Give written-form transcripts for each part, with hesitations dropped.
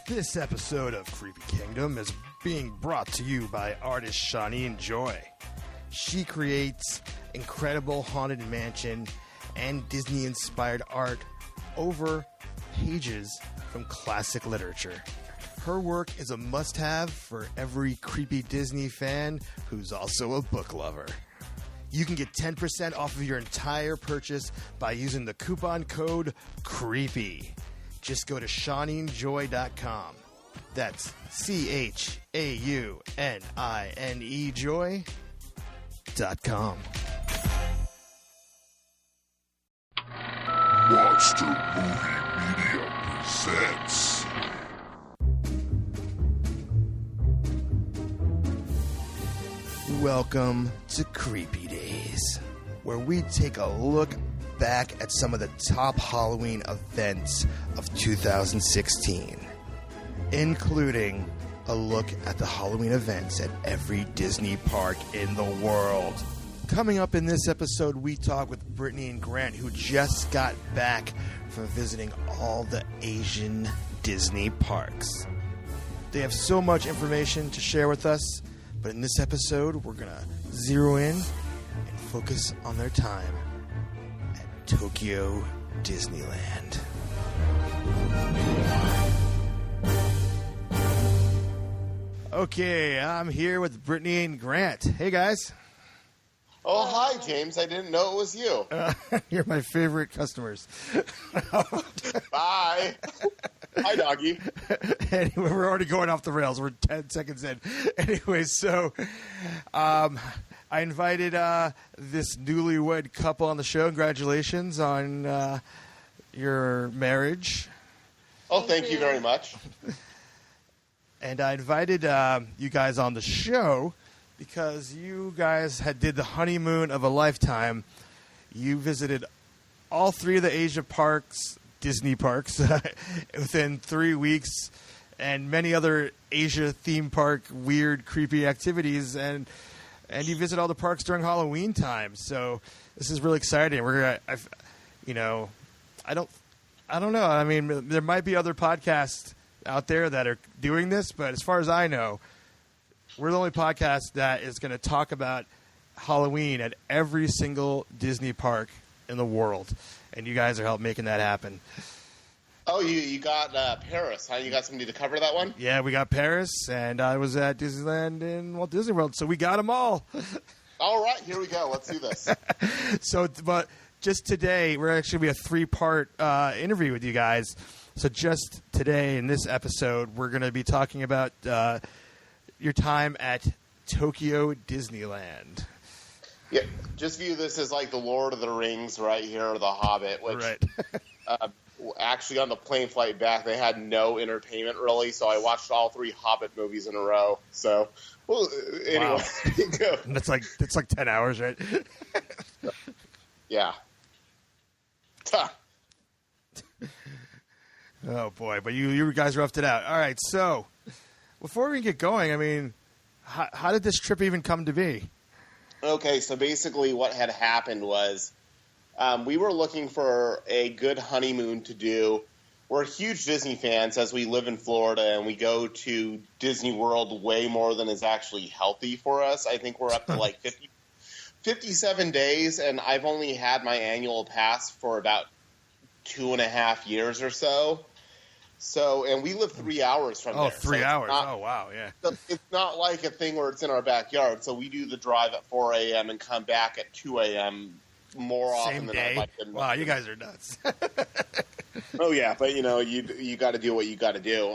This episode of Creepy Kingdom is being brought to you by artist Shawnee Joy. She creates incredible haunted mansion and Disney-inspired art over pages from classic literature. Her work is a must-have for every creepy Disney fan who's also a book lover. You can get 10% off of your entire purchase by using the coupon code CREEPY. Just go to ShawneeJoy.com. That's CHAUNINE Joy.com. Monster Movie Media presents Welcome to Creepy Days, where we take a look back at some of the top Halloween events of 2016, including a look at the Halloween events at every Disney park in the world. Coming up in this episode, we talk with Brittany and Grant, who just got back from visiting all the Asian Disney parks. They have so much information to share with us, but in this episode, we're going to zero in and focus on their time at Tokyo Disneyland. Okay, I'm here with Brittany and Grant. Hey, guys. Oh, hi, James. I didn't know it was you. You're my favorite customers. Bye. Hi, doggy. Anyway, we're already going off the rails. We're 10 seconds in. Anyway, so I invited this newlywed couple on the show. Congratulations on your marriage. Oh, thank you very much. And I invited you guys on the show because you guys did the honeymoon of a lifetime. You visited all three of the Asia parks, Disney parks, within 3 weeks, and many other Asia theme park weird, creepy activities, and you visit all the parks during Halloween time. So this is really exciting. I don't know. I mean, there might be other podcasts out there that are doing this, but as far as I know, we're the only podcast that is going to talk about Halloween at every single Disney park in the world, and you guys are helping making that happen. Oh, you got Paris, huh? You got somebody to cover that one? Yeah, we got Paris, and I was at Disneyland in Walt Disney World, so we got them all. All right, here we go. Let's do this. But just today, we're actually going to be a 3-part interview with you guys. So just today in this episode, we're going to be talking about your time at Tokyo Disneyland. Yeah, just view this as like the Lord of the Rings right here, or the Hobbit, which right. Actually on the plane flight back, they had no entertainment really, so I watched all 3 Hobbit movies in a row. So, well, anyway. Wow. That's like 10 hours, right? Yeah. Oh, boy. But you guys roughed it out. All right. So before we get going, I mean, how did this trip even come to be? Okay. So basically what had happened was we were looking for a good honeymoon to do. We're huge Disney fans as we live in Florida, and we go to Disney World way more than is actually healthy for us. I think we're up to like 57 days, and I've only had my annual pass for about 2.5 years or so. So, and we live 3 hours from there. Oh, 3 hours. Oh, wow, yeah. It's not like a thing where it's in our backyard. So we do the drive at 4 a.m. and come back at 2 a.m. more often than I'd like to. Wow, you guys are nuts. Oh, yeah, but, you got to do what you got to do.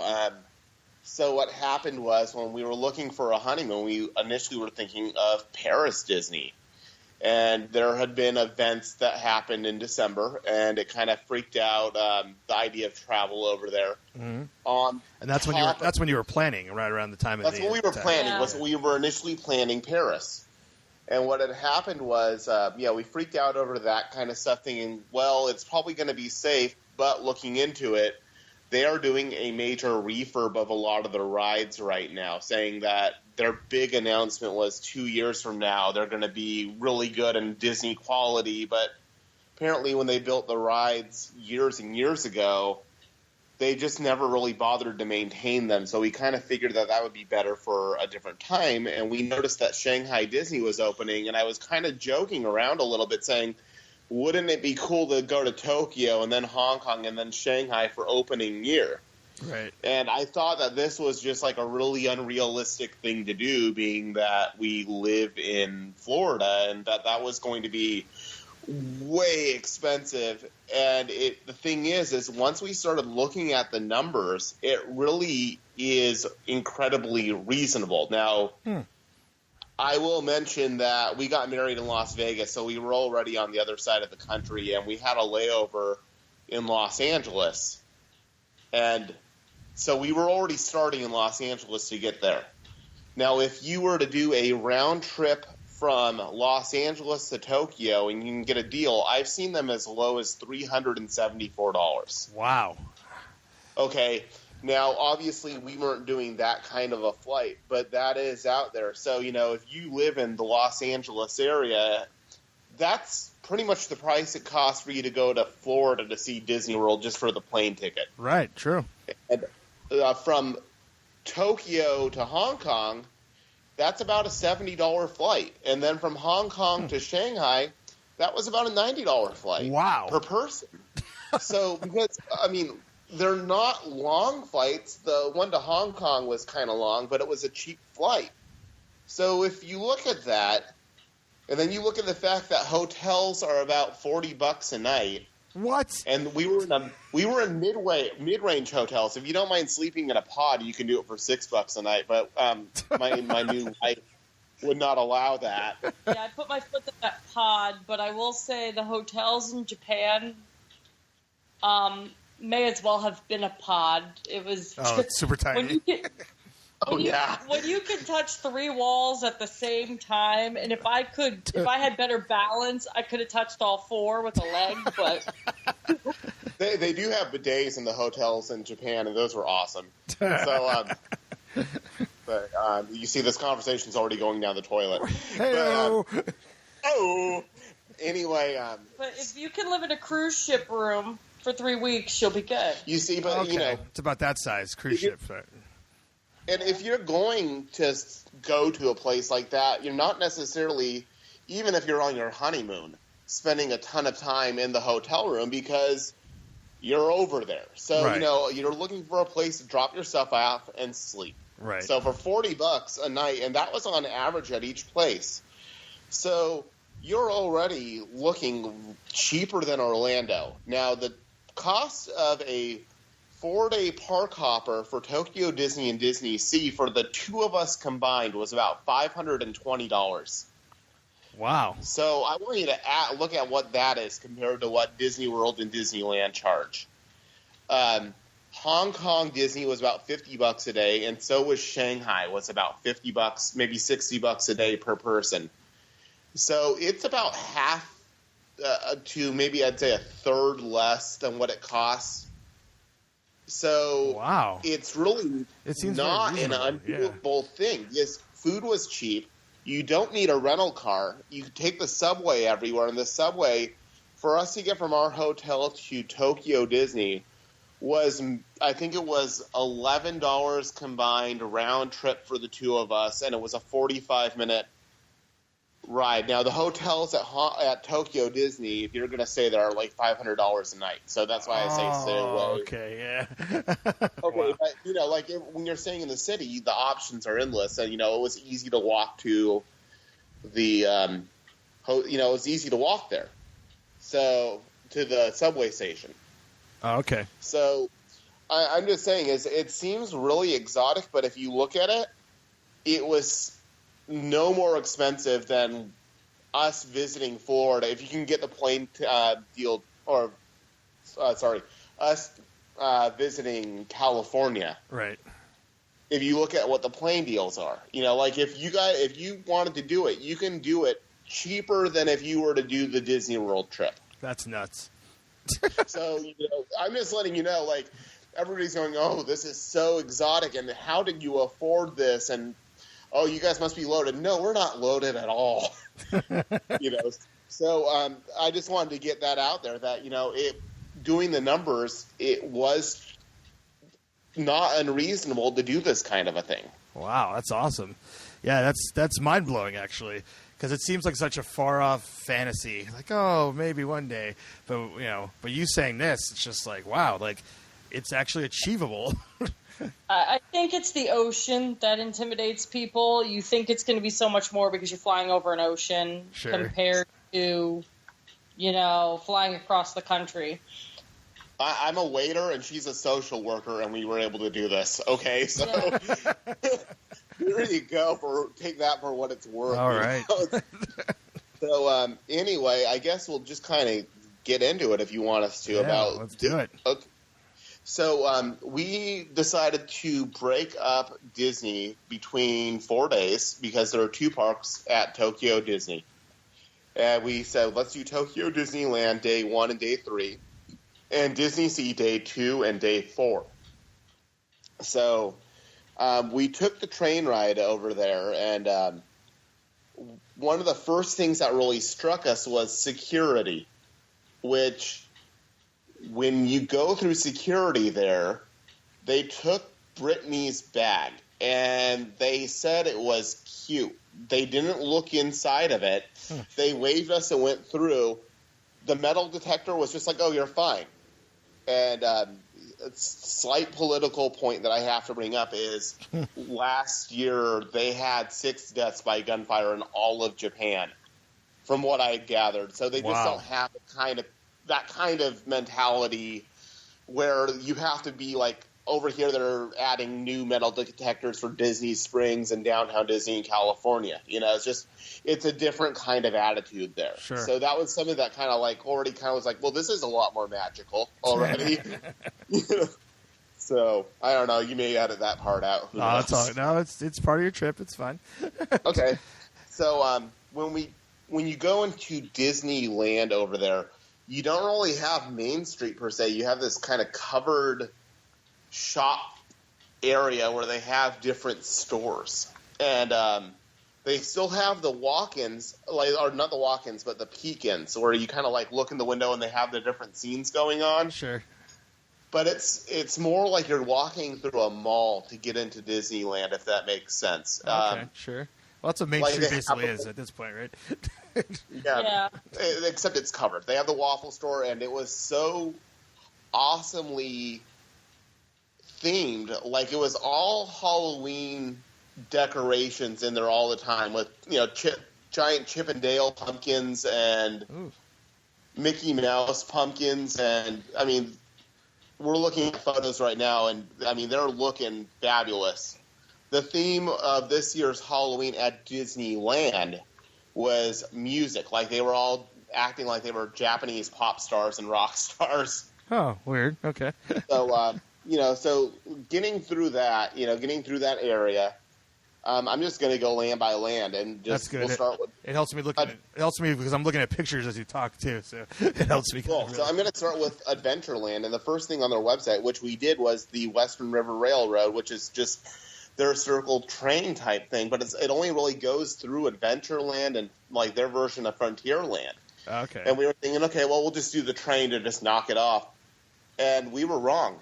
So what happened was when we were looking for a honeymoon, we initially were thinking of Paris Disney. And there had been events that happened in December, and it kind of freaked out the idea of travel over there. Mm-hmm. And that's when you were planning, right around the time of That's the when we were planning. Yeah. Was we were initially planning Paris. And what had happened was, we freaked out over that kind of stuff, thinking, well, it's probably going to be safe. But looking into it, they are doing a major refurb of a lot of the rides right now, saying that their big announcement was 2 years from now they're going to be really good and Disney quality. But apparently when they built the rides years and years ago, they just never really bothered to maintain them. So we kind of figured that would be better for a different time. And we noticed that Shanghai Disney was opening, and I was kind of joking around a little bit saying, wouldn't it be cool to go to Tokyo and then Hong Kong and then Shanghai for opening year? Right. And I thought that this was just like a really unrealistic thing to do, being that we live in Florida, and that was going to be way expensive. And the thing is once we started looking at the numbers, it really is incredibly reasonable. Now, I will mention that we got married in Las Vegas, so we were already on the other side of the country, and we had a layover in Los Angeles. And so we were already starting in Los Angeles to get there. Now, if you were to do a round trip from Los Angeles to Tokyo and you can get a deal, I've seen them as low as $374. Wow. Okay. Now, obviously, we weren't doing that kind of a flight, but that is out there. So, if you live in the Los Angeles area, that's pretty much the price it costs for you to go to Florida to see Disney World just for the plane ticket. Right, true. And from Tokyo to Hong Kong, that's about a $70 flight. And then from Hong Kong to Shanghai, that was about a $90 flight. Wow. Per person. So, because, they're not long flights. The one to Hong Kong was kind of long, but it was a cheap flight. So if you look at that, and then you look at the fact that hotels are about $40 a night. What? And we were in mid-range hotels. If you don't mind sleeping in a pod, you can do it for $6 a night. But my new wife would not allow that. Yeah, I put my foot in that pod, but I will say the hotels in Japan may as well have been a pod. It was it's super tiny. When you can touch three walls at the same time, and if I had better balance, I could have touched all four with a leg. But they do have bidets in the hotels in Japan, and those were awesome. So, but you see, this conversation's already going down the toilet. Anyway, but if you can live in a cruise ship room for 3 weeks, you'll be good. You see, but it's about that size cruise ship. Right? And if you're going to go to a place like that, you're not necessarily, even if you're on your honeymoon, spending a ton of time in the hotel room because you're over there. So, right. You're looking for a place to drop your stuff off and sleep. Right. So for $40 a night, and that was on average at each place. So you're already looking cheaper than Orlando. Now, the cost of a 4-day park hopper for Tokyo Disney and Disney Sea for the two of us combined was about $520. Wow. So I want you to look at what that is compared to what Disney World and Disneyland charge. Hong Kong Disney was about $50 a day, and so was Shanghai, was about $50, maybe $60 a day per person. So it's about half to maybe I'd say a third less than what it costs. So wow. It's really not an undoable thing. Yes, food was cheap. You don't need a rental car. You can take the subway everywhere. And the subway, for us to get from our hotel to Tokyo Disney, was, I think it was $11 combined round trip for the two of us, and it was a 45-minute ride. Now, the hotels at Tokyo Disney, if you're going to stay there, are like $500 a night. So that's why I say stay away. Okay, yeah. Okay, wow. But, when you're staying in the city, the options are endless. And, it was easy to walk to the, it was easy to walk there. So, to the subway station. Oh, okay. So, I'm just saying, it seems really exotic, but if you look at it, it was no more expensive than us visiting Florida. If you can get the plane deal, or us visiting California. Right. If you look at what the plane deals are, if you wanted to do it, you can do it cheaper than if you were to do the Disney World trip. That's nuts. So, I'm just letting you know, everybody's going, oh, this is so exotic, and how did you afford this? And oh, you guys must be loaded. No, we're not loaded at all. So I just wanted to get that out there that, doing the numbers, it was not unreasonable to do this kind of a thing. Wow, that's awesome. Yeah, that's mind blowing actually, because it seems like such a far off fantasy. Like, oh, maybe one day, but but you saying this, it's just like, wow, like it's actually achievable. I think it's the ocean that intimidates people. You think it's going to be so much more because you're flying over an ocean compared to, flying across the country. I'm a waiter and she's a social worker, and we were able to do this. Okay, so here you go. Take that for what it's worth. All right. So anyway, I guess we'll just kind of get into it if you want us to. Yeah, let's do it. Okay. So we decided to break up Disney between 4 days because there are 2 parks at Tokyo Disney. And we said, let's do Tokyo Disneyland Day 1 and Day 3, and Disney Sea Day 2 and Day 4. So we took the train ride over there, and one of the first things that really struck us was security, which... when you go through security there, they took Brittany's bag, and they said it was cute. They didn't look inside of it. They waved us and went through. The metal detector was just like, oh, you're fine. And a slight political point that I have to bring up is last year they had 6 deaths by gunfire in all of Japan, from what I gathered. So they just don't have that kind of mentality where you have to be like over here. They're adding new metal detectors for Disney Springs and downtown Disney in California. It's a different kind of attitude there. Sure. So that was something that kind of like already kind of was like, well, this is a lot more magical already. So I don't know. You may edit that part out. No, it's part of your trip. It's fine. Okay. So when you go into Disneyland over there, you don't really have Main Street per se. You have this kind of covered shop area where they have different stores. And they still have the walk-ins, or not the walk-ins, but the peek-ins, where you kind of like look in the window and they have the different scenes going on. Sure. But it's more like you're walking through a mall to get into Disneyland, if that makes sense. Okay, sure. Well, that's what Main Street basically is at this point, right? Yeah. Except it's covered. They have the waffle store, and it was so awesomely themed. Like, it was all Halloween decorations in there all the time with, giant Chip and Dale pumpkins and Mickey Mouse pumpkins. And, I mean, we're looking at photos right now, and, I mean, they're looking fabulous. The theme of this year's Halloween at Disneyland was music. Like, they were all acting like they were Japanese pop stars and rock stars. Oh, weird. Okay. So, so getting through that area, I'm just going to go land by land, and just that's good. We'll start with. It helps me it helps me because I'm looking at pictures as you talk too, so it helps me. Cool. So I'm going to start with Adventureland, and the first thing on their website, which we did, was the Western River Railroad, which is just their circle train type thing, but it only really goes through Adventureland and like their version of Frontierland. Okay. And we were thinking, okay, well, we'll just do the train to just knock it off. And we were wrong.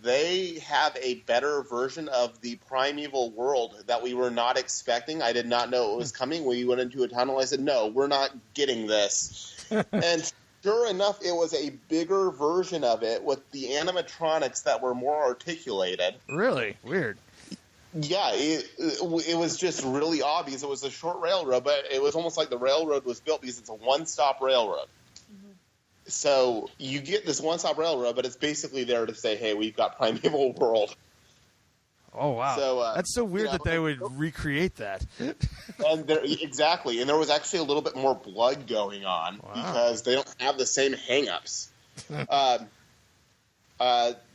They have a better version of the Primeval World that we were not expecting. I did not know it was coming. We went into a tunnel. I said, no, we're not getting this. And sure enough, it was a bigger version of it with the animatronics that were more articulated. Really? Weird. Yeah, it was just really obvious. It was a short railroad, but it was almost like the railroad was built because it's a one-stop railroad. Mm-hmm. So you get this one-stop railroad, but it's basically there to say, hey, we've got Primeval World. Oh, wow. So, that's so weird that they would recreate that. Exactly. And there was actually a little bit more blood going on because they don't have the same hang-ups.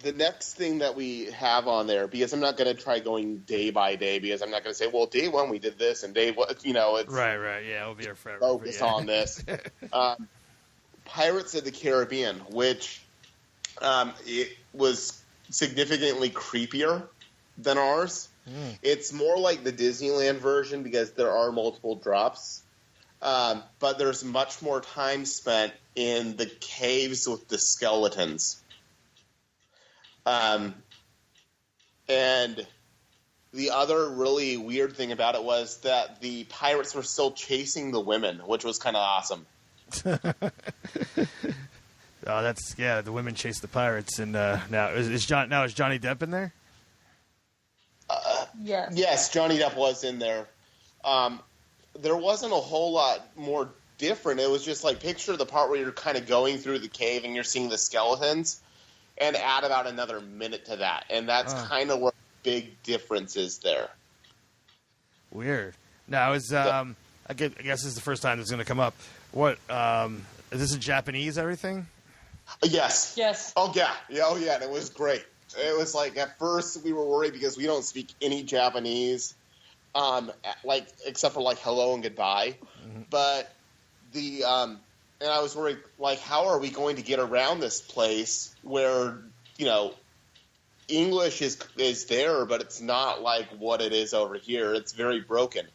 The next thing that we have on there, because I'm not going to try going day by day, because I'm not going to say, well, day one we did this, and day one, it's right, yeah, it'll be here forever. Focus on this. Pirates of the Caribbean, which it was significantly creepier than ours. It's more like the Disneyland version because there are multiple drops, but there's much more time spent in the caves with the skeletons. And the other really weird thing about it was that the pirates were still chasing the women, which was kind of awesome. Oh, the women chase the pirates, and now is Johnny Depp in there? Yes. Yes, Johnny Depp was in there. There wasn't a whole lot more different. It was just like, picture the part where you're kind of going through the cave and you're seeing the skeletons, and add about another minute to that, and that's kind of where the big difference is there. Weird. Now, I guess this is the first time this is going to come up. What is this in Japanese? Everything? Yes. Yes. Oh yeah. And it was great. It was like, at first we were worried because we don't speak any Japanese, except for like hello and goodbye. Mm-hmm. But and I was worried, like, how are we going to get around this place where, English is there, but it's not like what it is over here. It's very broken.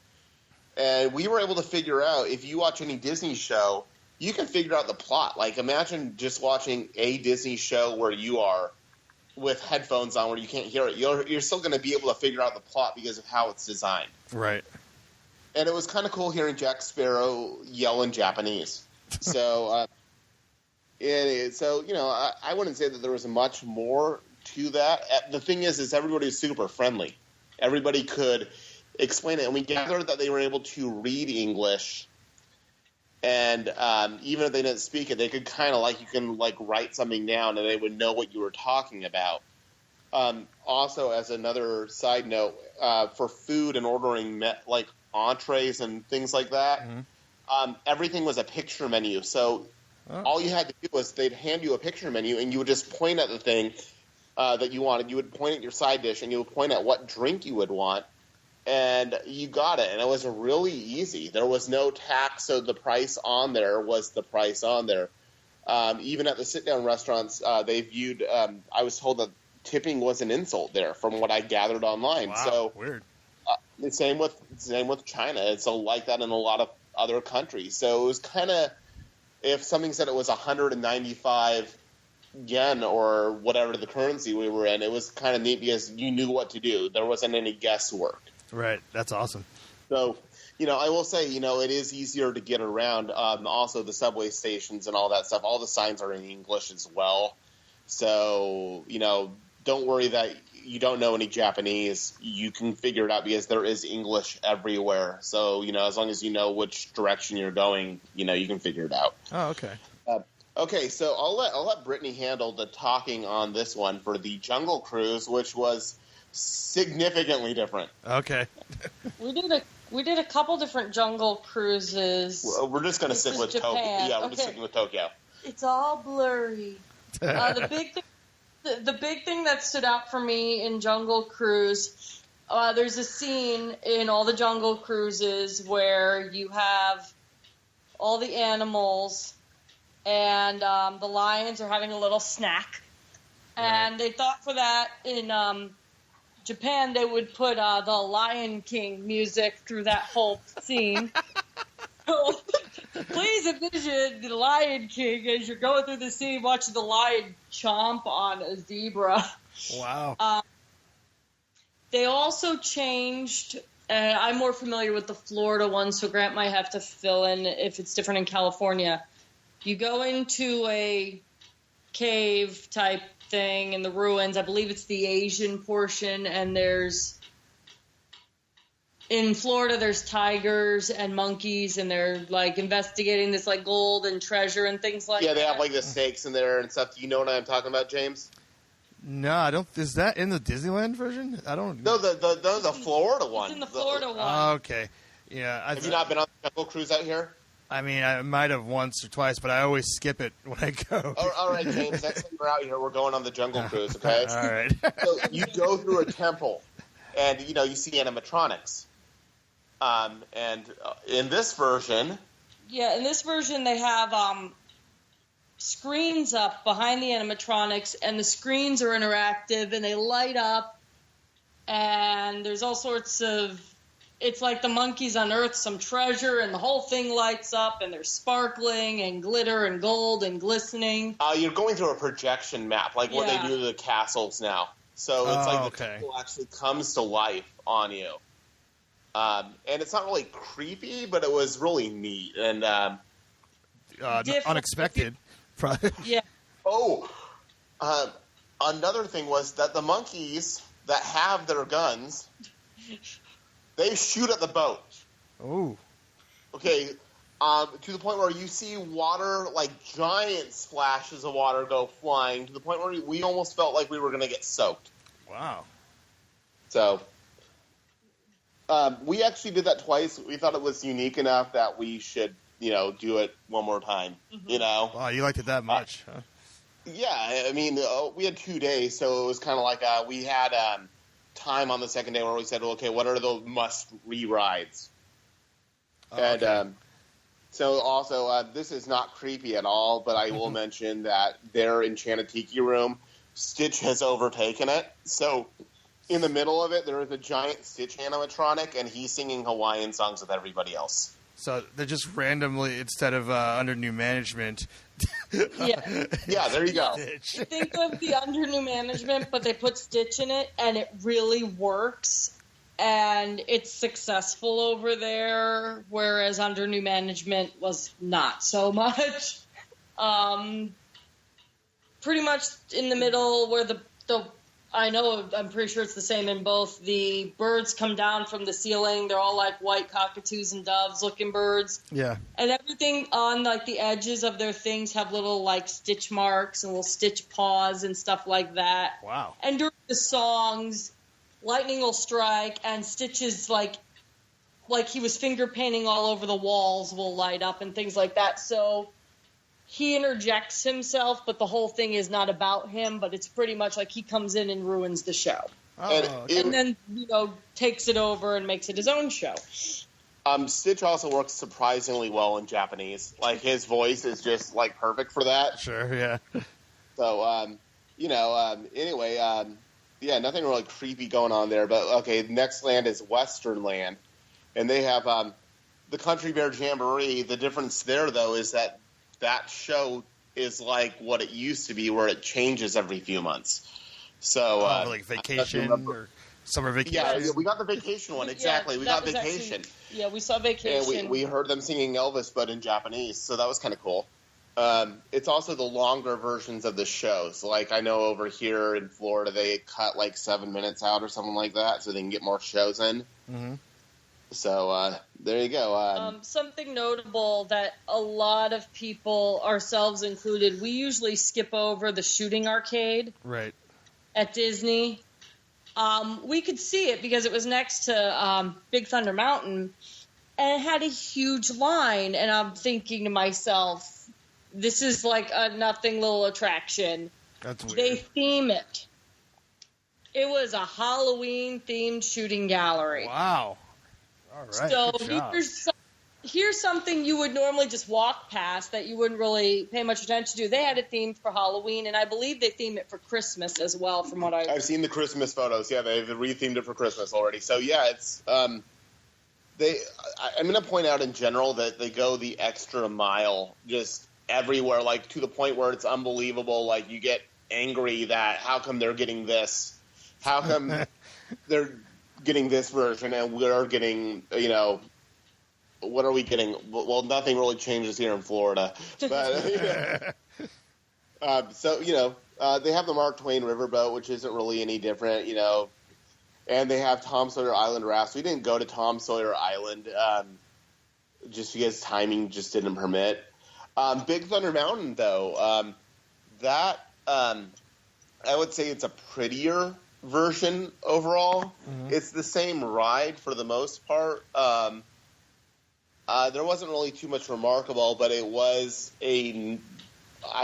And we were able to figure out, if you watch any Disney show, you can figure out the plot. Like, imagine just watching a Disney show where you are with headphones on where you can't hear it. You're still going to be able to figure out the plot because of how it's designed. Right. And it was kind of cool hearing Jack Sparrow yell in Japanese. So, I wouldn't say that there was much more to that. The thing is everybody was super friendly. Everybody could explain it, and we gathered that they were able to read English, and even if they didn't speak it, they could kind of you can write something down, and they would know what you were talking about. Also, as another side note, for food and ordering entrees and things like that. Mm-hmm. Everything was a picture menu. So all you had to do was they'd hand you a picture menu, and you would just point at the thing that you wanted. You would point at your side dish, and you would point at what drink you would want, and you got it. And it was really easy. There was no tax, so the price on there was the price on there. Even at the sit-down restaurants, they viewed I was told that tipping was an insult there from what I gathered online. Wow, so weird. The same with China. It's like that in a lot of other countries. So it was kind of, if something said it was 195 yen or whatever the currency we were in, it was kind of neat because you knew what to do. There wasn't any guesswork. Right. That's awesome. So, I will say, it is easier to get around. Also, the subway stations and all that stuff, all the signs are in English as well. So, don't worry that you don't know any Japanese. You can figure it out because there is English everywhere. So, as long as you know which direction you're going, you can figure it out. Oh, okay. Okay, so I'll let Brittany handle the talking on this one for the Jungle Cruise, which was significantly different. Okay. We did a couple different Jungle Cruises. Well, we're just going to stick with Tokyo. Yeah, we're just sticking with Tokyo. It's all blurry. The big thing that stood out for me in Jungle Cruise, there's a scene in all the Jungle Cruises where you have all the animals and the lions are having a little snack. And they thought for that in Japan they would put the Lion King music through that whole scene. So, please envision the Lion King as you're going through the scene watching the lion chomp on a zebra. Wow. They also changed, I'm more familiar with the Florida one, so Grant might have to fill in if it's different in California. You go into a cave type thing in the ruins. I believe it's the Asian portion, and in Florida, there's tigers and monkeys, and they're, investigating this, gold and treasure and things like that. Yeah, they have, the snakes in there and stuff. Do you know what I'm talking about, James? No, I don't. Is that in the Disneyland version? I don't. No, the Florida one. It's in the Florida one. Oh, okay. Yeah. Have you not been on the Jungle Cruise out here? I mean, I might have once or twice, but I always skip it when I go. All right, James, next time we're out here, we're going on the Jungle Cruise, okay? All right. So you go through a temple, and, you see animatronics. And in this version... Yeah, in this version, they have screens up behind the animatronics, and the screens are interactive, and they light up, and there's all sorts of... It's like the monkeys unearth some treasure, and the whole thing lights up, and there's sparkling and glitter and gold and glistening. You're going through a projection map, like what they do to the castles now. So it's like the temple actually comes to life on you. And it's not really creepy, but it was really neat and unexpected. Yeah. Oh, another thing was that the monkeys that have their guns, they shoot at the boat. Oh. Okay, to the point where you see water, like giant splashes of water go flying, to the point where we almost felt like we were going to get soaked. Wow. So, we actually did that twice. We thought it was unique enough that we should, do it one more time, Wow, you liked it that much, huh? Yeah, I mean, we had 2 days, so it was kind of like we had time on the second day where we said, okay, what are the must-re-rides? Okay. And so also, this is not creepy at all, but I will mention that their Enchanted Tiki room, Stitch has overtaken it. So in the middle of it, there is a giant Stitch animatronic, and he's singing Hawaiian songs with everybody else. So they're just randomly, instead of under new management. Yeah. Yeah, there you go. Stitch. Think of the under new management, but they put Stitch in it, and it really works. And it's successful over there, whereas under new management was not so much. Pretty much in the middle where I'm pretty sure it's the same in both. The birds come down from the ceiling. They're all like white cockatoos and doves looking birds. Yeah. And everything on like the edges of their things have little like stitch marks and little stitch paws and stuff like that. Wow. And during the songs, lightning will strike and Stitch's like he was finger painting all over the walls will light up and things like that. So he interjects himself, but the whole thing is not about him, but it's pretty much like he comes in and ruins the show. Oh, and then, takes it over and makes it his own show. Stitch also works surprisingly well in Japanese. Like, his voice is just, like, perfect for that. Sure, yeah. So, anyway, yeah, nothing really creepy going on there. But, okay, next land is Western Land. And they have the Country Bear Jamboree. The difference there, though, is that show is like what it used to be, where it changes every few months. So, like vacation or summer vacation. Yeah, we got the vacation one, exactly. Yeah, we got vacation. We saw Vacation. And we heard them singing Elvis, but in Japanese, so that was kind of cool. It's also the longer versions of the shows. Like, I know over here in Florida, they cut like 7 minutes out or something like that, so they can get more shows in. Mm-hmm. So, there you go. Something notable that a lot of people, ourselves included, we usually skip over the shooting arcade. Right. At Disney. We could see it because it was next to Big Thunder Mountain, and it had a huge line, and I'm thinking to myself, this is like a nothing little attraction. That's weird. They theme it. It was a Halloween-themed shooting gallery. Wow. All right. So good job. here's something you would normally just walk past that you wouldn't really pay much attention to. They had it themed for Halloween, and I believe they themed it for Christmas as well, from what I've seen the Christmas photos. Yeah, they've rethemed it for Christmas already. So, yeah, it's I'm going to point out in general that they go the extra mile just everywhere, like to the point where it's unbelievable. Like, you get angry that how come they're getting this? How come they're getting this version and we're getting, what are we getting? Well, nothing really changes here in Florida. But, so, they have the Mark Twain Riverboat, which isn't really any different, and they have Tom Sawyer Island rafts. We didn't go to Tom Sawyer Island just because timing just didn't permit. Big Thunder Mountain, though, that I would say it's a prettier version overall. Mm-hmm. It's the same ride for the most part. There wasn't really too much remarkable, but it was I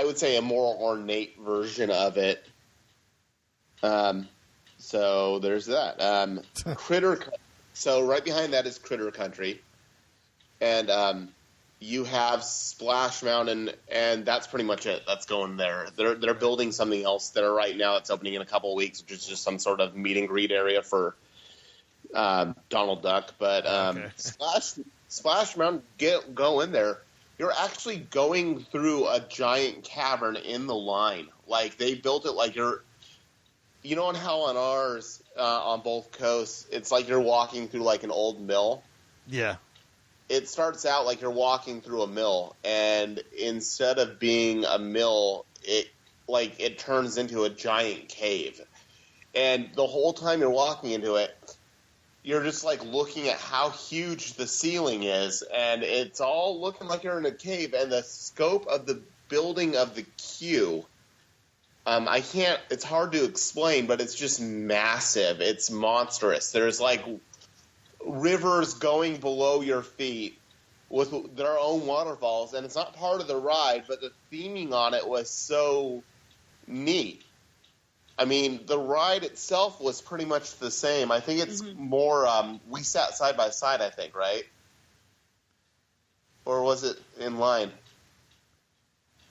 would say a more ornate version of it. So there's that. So right behind that is Critter Country. And you have Splash Mountain, and that's pretty much it. That's going there. They're building something else there right now. It's opening in a couple of weeks, which is just some sort of meet and greet area for Donald Duck. But okay. Splash Mountain, go in there. You're actually going through a giant cavern in the line. Like, they built it like you know how on ours, on both coasts, it's like you're walking through like an old mill? Yeah. It starts out like you're walking through a mill, and instead of being a mill, it turns into a giant cave. And the whole time you're walking into it, you're just like looking at how huge the ceiling is, and it's all looking like you're in a cave, and the scope of the building of the queue, it's hard to explain, but it's just massive. It's monstrous. There's like rivers going below your feet with their own waterfalls, and it's not part of the ride, but the theming on it was so neat. I mean, the ride itself was pretty much the same. I think it's more, we sat side by side, I think, right? Or was it in line?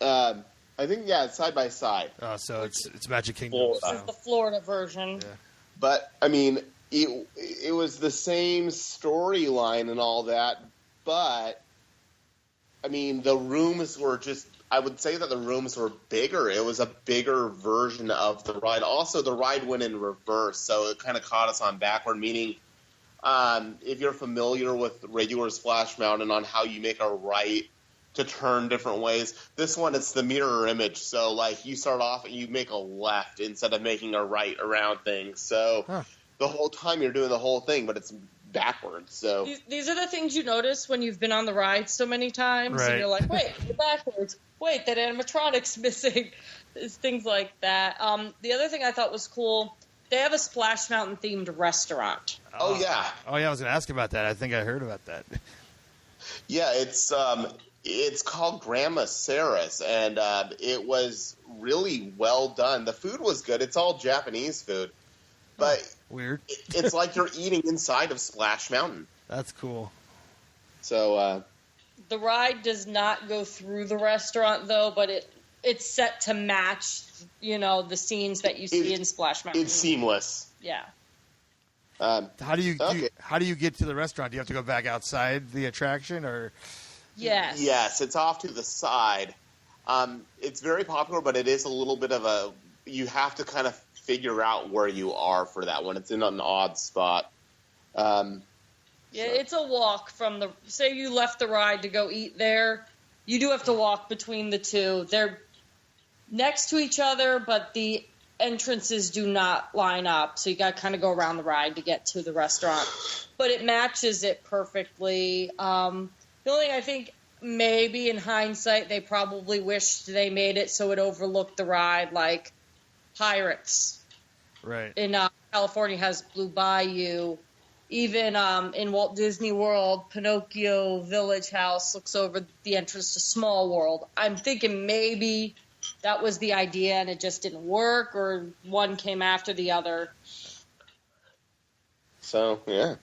I think, yeah, it's side by side. Oh, so it's Magic Kingdom. Florida. This is the Florida version. Yeah. But, I mean, it was the same storyline and all that, but, I mean, the rooms were just, I would say that the rooms were bigger. It was a bigger version of the ride. Also, the ride went in reverse, so it kind of caught us on backward, meaning if you're familiar with regular Splash Mountain on how you make a right to turn different ways, this one, it's the mirror image. So, like, you start off and you make a left instead of making a right around things. So the whole time you're doing the whole thing, but it's backwards. So these are the things you notice when you've been on the ride so many times, right. And you're like, wait, you're backwards. Wait, that animatronic's missing. It's things like that. The other thing I thought was cool, they have a Splash Mountain themed restaurant. Oh yeah, I was going to ask about that. I think I heard about that. Yeah, it's called Grandma Sarah's, and it was really well done. The food was good. It's all Japanese food, but weird. It's like you're eating inside of Splash Mountain. That's cool. So the ride does not go through the restaurant though, but it's set to match, the scenes that you see in Splash Mountain. It's seamless. Yeah. How do you get to the restaurant? Do you have to go back outside the attraction, or? Yes. Yes, it's off to the side. It's very popular, but it is a little bit of you have to kind of figure out where you are for that one. It's in an odd spot. It's a walk from say you left the ride to go eat there. You do have to walk between the two. They're next to each other, but the entrances do not line up. So you got to kind of go around the ride to get to the restaurant. But it matches it perfectly. The only thing I think maybe in hindsight they probably wished they made it so it overlooked the ride like Pirates. Right. In California has Blue Bayou. Even in Walt Disney World, Pinocchio Village House looks over the entrance to Small World. I'm thinking maybe that was the idea and it just didn't work, or one came after the other. So, yeah.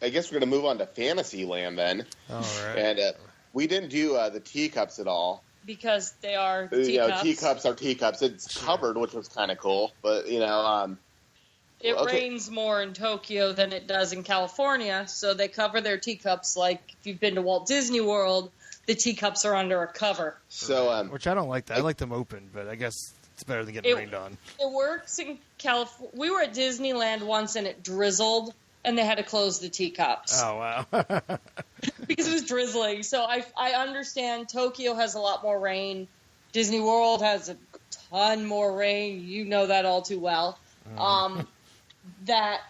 I guess we're going to move on to Fantasyland then. All right. And we didn't do the teacups at all. Because they are teacups. Teacups are teacups. It's covered, which was kind of cool. But, it rains more in Tokyo than it does in California, so they cover their teacups like if you've been to Walt Disney World, the teacups are under a cover. So, which I don't like that. I like them open, but I guess it's better than getting rained on. It works in California. We were at Disneyland once and it drizzled, and they had to close the teacups. Oh, wow. Because it was drizzling. So I understand Tokyo has a lot more rain. Disney World has a ton more rain. You know that all too well. That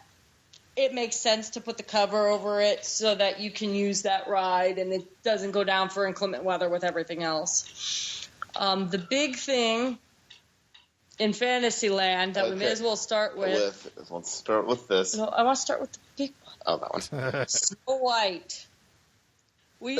it makes sense to put the cover over it so that you can use that ride and it doesn't go down for inclement weather with everything else. The big thing in Fantasyland that we may as well start with. Let's start with this. No, I want to start with the big one. Oh, that one. Snow White. They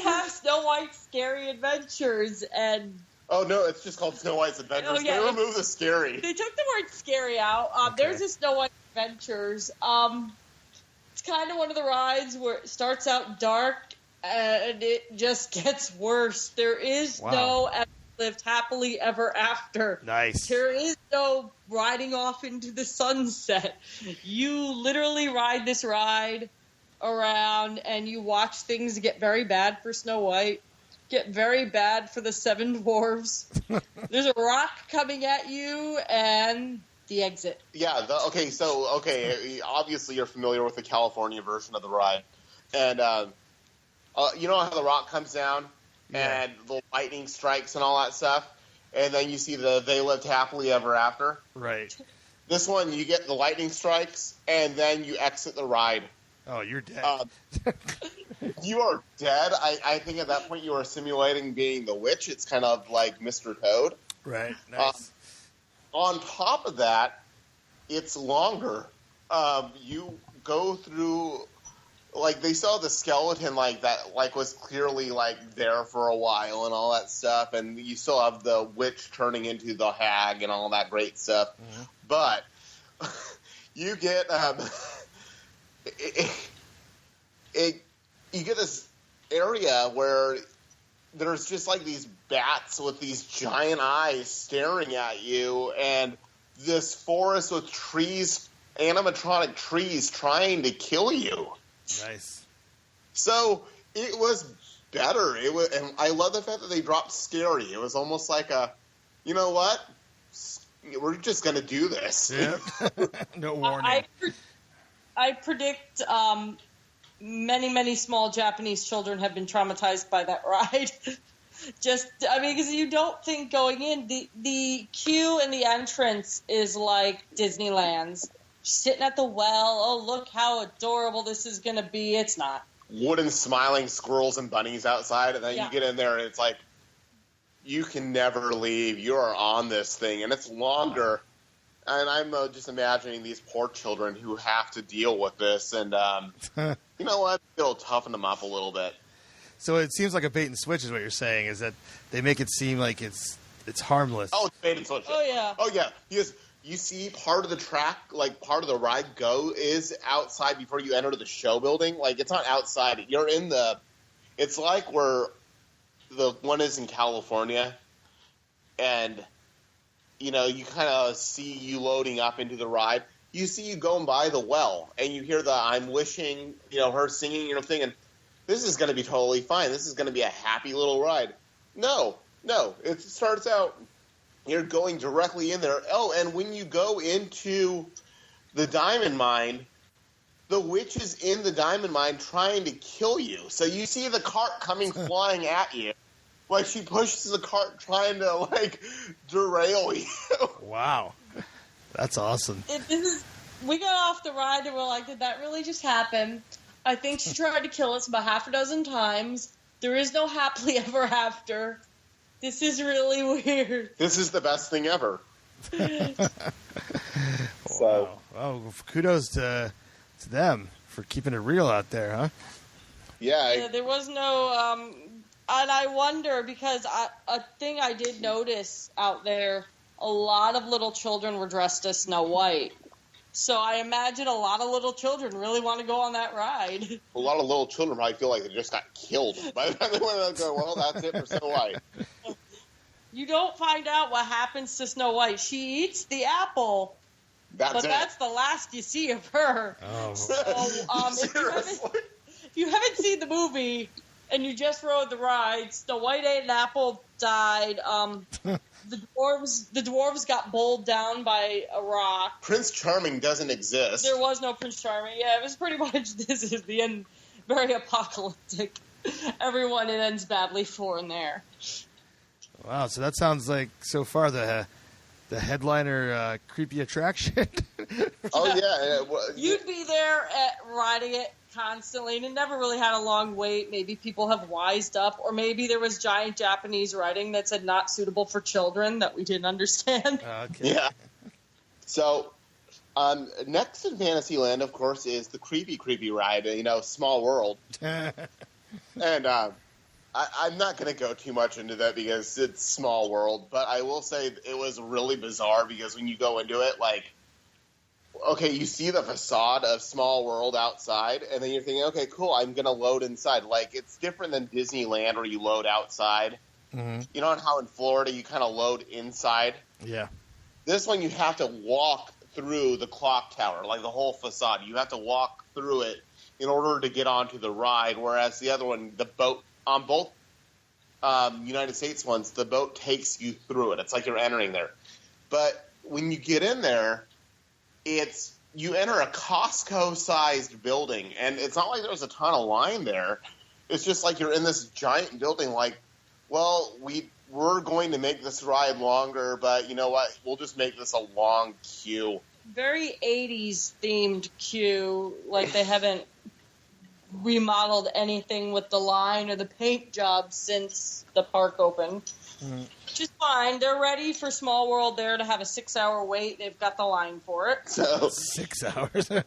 have Snow White Scary Adventures, and oh no, it's just called Snow White's Adventures. Oh, yeah, they removed the scary. They took the word scary out. There's a Snow White Adventures. It's kind of one of the rides where it starts out dark and it just gets worse. There is no lived happily ever after. Nice. There is no riding off into the sunset. You literally ride this ride around and you watch things get very bad for Snow White. get very bad for the Seven Dwarves. There's a rock coming at you, and the exit. Yeah. Obviously you're familiar with the California version of the ride, and you know how the rock comes down and the lightning strikes and all that stuff, and then you see they lived happily ever after. Right. This one, you get the lightning strikes, and then you exit the ride. Oh, you're dead. You are dead. I think at that point you are simulating being the witch. It's kind of like Mr. Toad. Right. Nice. On top of that, it's longer. You go through, like, they saw the skeleton was clearly there for a while and all that stuff, and you still have the witch turning into the hag and all that great stuff. Mm-hmm. But you get you get this area where there's just these bats with these giant eyes staring at you, and this forest with trees, animatronic trees, trying to kill you. Nice. So it was better. And I love the fact that they dropped scary. It was almost like you know what? We're just going to do this. Yeah. No warning. I predict many, many small Japanese children have been traumatized by that ride. Because you don't think going in, the queue and the entrance is like Disneyland's. Sitting at the well, oh, look how adorable this is going to be. It's not. Wooden smiling squirrels and bunnies outside, and then you get in there and it's like, you can never leave. You are on this thing, and it's longer. And I'm just imagining these poor children who have to deal with this, and you know what? It'll toughen them up a little bit. So it seems like a bait and switch is what you're saying, is that they make it seem like it's harmless. Oh, it's bait and switch. Oh, yeah. Oh, yeah. You see part of the track, part of the ride is outside before you enter the show building. It's not outside. You're in it's like where the one is in California, and, you kind of see you loading up into the ride. You see you going by the well, and you hear the I'm wishing, her singing, thinking, this is going to be totally fine. This is going to be a happy little ride. No. It starts out, you're going directly in there. Oh, and when you go into the diamond mine, the witch is in the diamond mine trying to kill you. So you see the cart coming flying at you. She pushes the cart trying to, derail you. Wow. That's awesome. We got off the ride and we're like, did that really just happen? I think she tried to kill us about half a dozen times. There is no happily ever after. This is really weird. This is the best thing ever. Wow. Well, kudos to them for keeping it real out there, huh? Yeah. There was no... and I wonder, because a thing I did notice out there, a lot of little children were dressed as Snow White. So I imagine a lot of little children really want to go on that ride. A lot of little children probably feel like they just got killed. By the time they went out, go, well, that's it for Snow White. You don't find out what happens to Snow White. She eats the apple, but that's the last you see of her. Oh. So if you haven't seen the movie and you just rode the ride, Snow White ate an apple, died. The dwarves got bowled down by a rock. Prince Charming doesn't exist. There was no Prince Charming. Yeah, it was pretty much, this is the end, very apocalyptic. Everyone, it ends badly for in there. Wow, so that sounds like, so far, the headliner creepy attraction. Oh, yeah. You'd be there riding it constantly, and it never really had a long wait. Maybe people have wised up, or maybe there was giant Japanese writing that said not suitable for children that we didn't understand. Okay. Yeah. So, next in Fantasyland, of course, is the creepy ride, Small World. And I'm not going to go too much into that because it's Small World, but I will say it was really bizarre because when you go into it, okay, you see the facade of Small World outside, and then you're thinking, okay, cool, I'm going to load inside. It's different than Disneyland where you load outside. Mm-hmm. You know how in Florida you kind of load inside? Yeah. This one you have to walk through the clock tower, the whole facade. You have to walk through it in order to get onto the ride, whereas the other one, the boat, on both United States ones, the boat takes you through it. It's like you're entering there. But when you get in there, you enter a Costco-sized building, and it's not like there's a ton of line there. It's just like you're in this giant building like, well, we're going to make this ride longer, but you know what? We'll just make this a long queue. Very 80s themed queue, like they haven't remodeled anything with the line or the paint job since the park opened. Mm-hmm. Which is fine. They're ready for Small World there to have a 6-hour wait. They've got the line for it. So 6 hours. So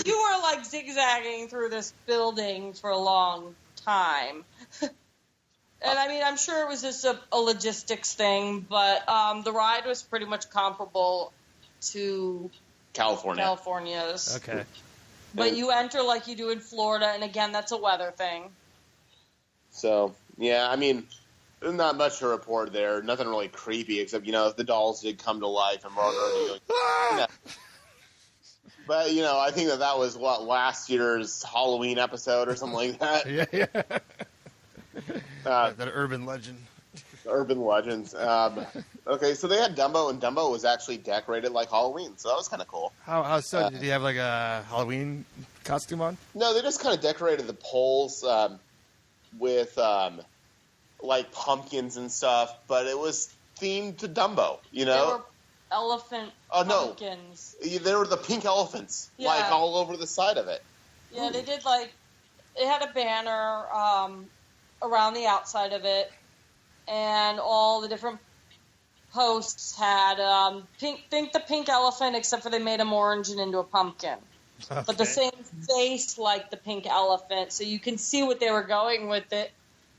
you were like zigzagging through this building for a long time. And I mean, I'm sure it was just a logistics thing, but the ride was pretty much comparable to California's. Okay. But you enter like you do in Florida, and again, that's a weather thing. So, yeah, I mean, there's not much to report there. Nothing really creepy, except, the dolls did come to life and murder. But, I think that was, last year's Halloween episode or something like that. Yeah. That urban legend. Urban legends. Okay, so they had Dumbo, and Dumbo was actually decorated like Halloween, so that was kind of cool. How so? Did he have like a Halloween costume on? No, they just kind of decorated the poles with like pumpkins and stuff, but it was themed to Dumbo, They were elephant pumpkins. No. They were the pink elephants, like all over the side of it. Yeah, they did they had a banner around the outside of it, and all the different posts had the pink elephant, except for they made him orange and into a pumpkin. Okay. But the same face like the pink elephant, so you can see what they were going with it.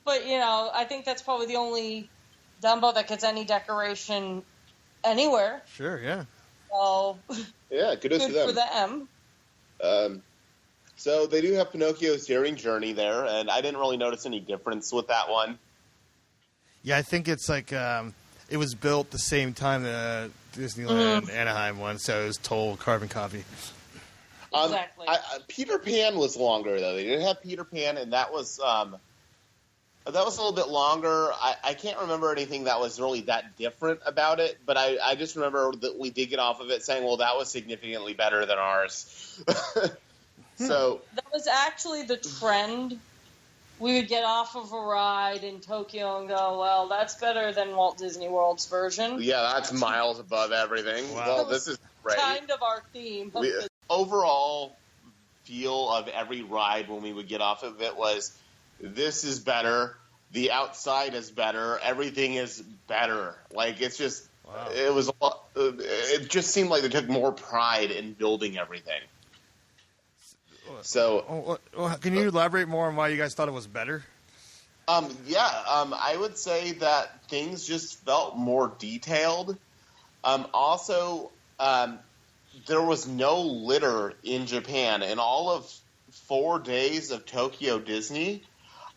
But, I think that's probably the only Dumbo that gets any decoration anywhere. Sure, yeah. So, yeah, good for them. So they do have Pinocchio's Daring Journey there, and I didn't really notice any difference with that one. Yeah, I think it's like it was built the same time the Disneyland Anaheim one, so it was total carbon copy. Exactly. Peter Pan was longer, though. They did have Peter Pan, and that was a little bit longer. I can't remember anything that was really that different about it, but I just remember that we did get off of it saying, well, that was significantly better than ours. So that was actually the trend. We would get off of a ride in Tokyo and go, well, that's better than Walt Disney World's version. Yeah, that's miles above everything. Wow. Well, this is great. Kind of our theme. Overall feel of every ride when we would get off of it was, this is better, the outside is better, everything is better. Like, it's just, wow. It just seemed like they took more pride in building everything. So, can you elaborate more on why you guys thought it was better? I would say that things just felt more detailed. Also, there was no litter in Japan. In all of 4 days of Tokyo Disney,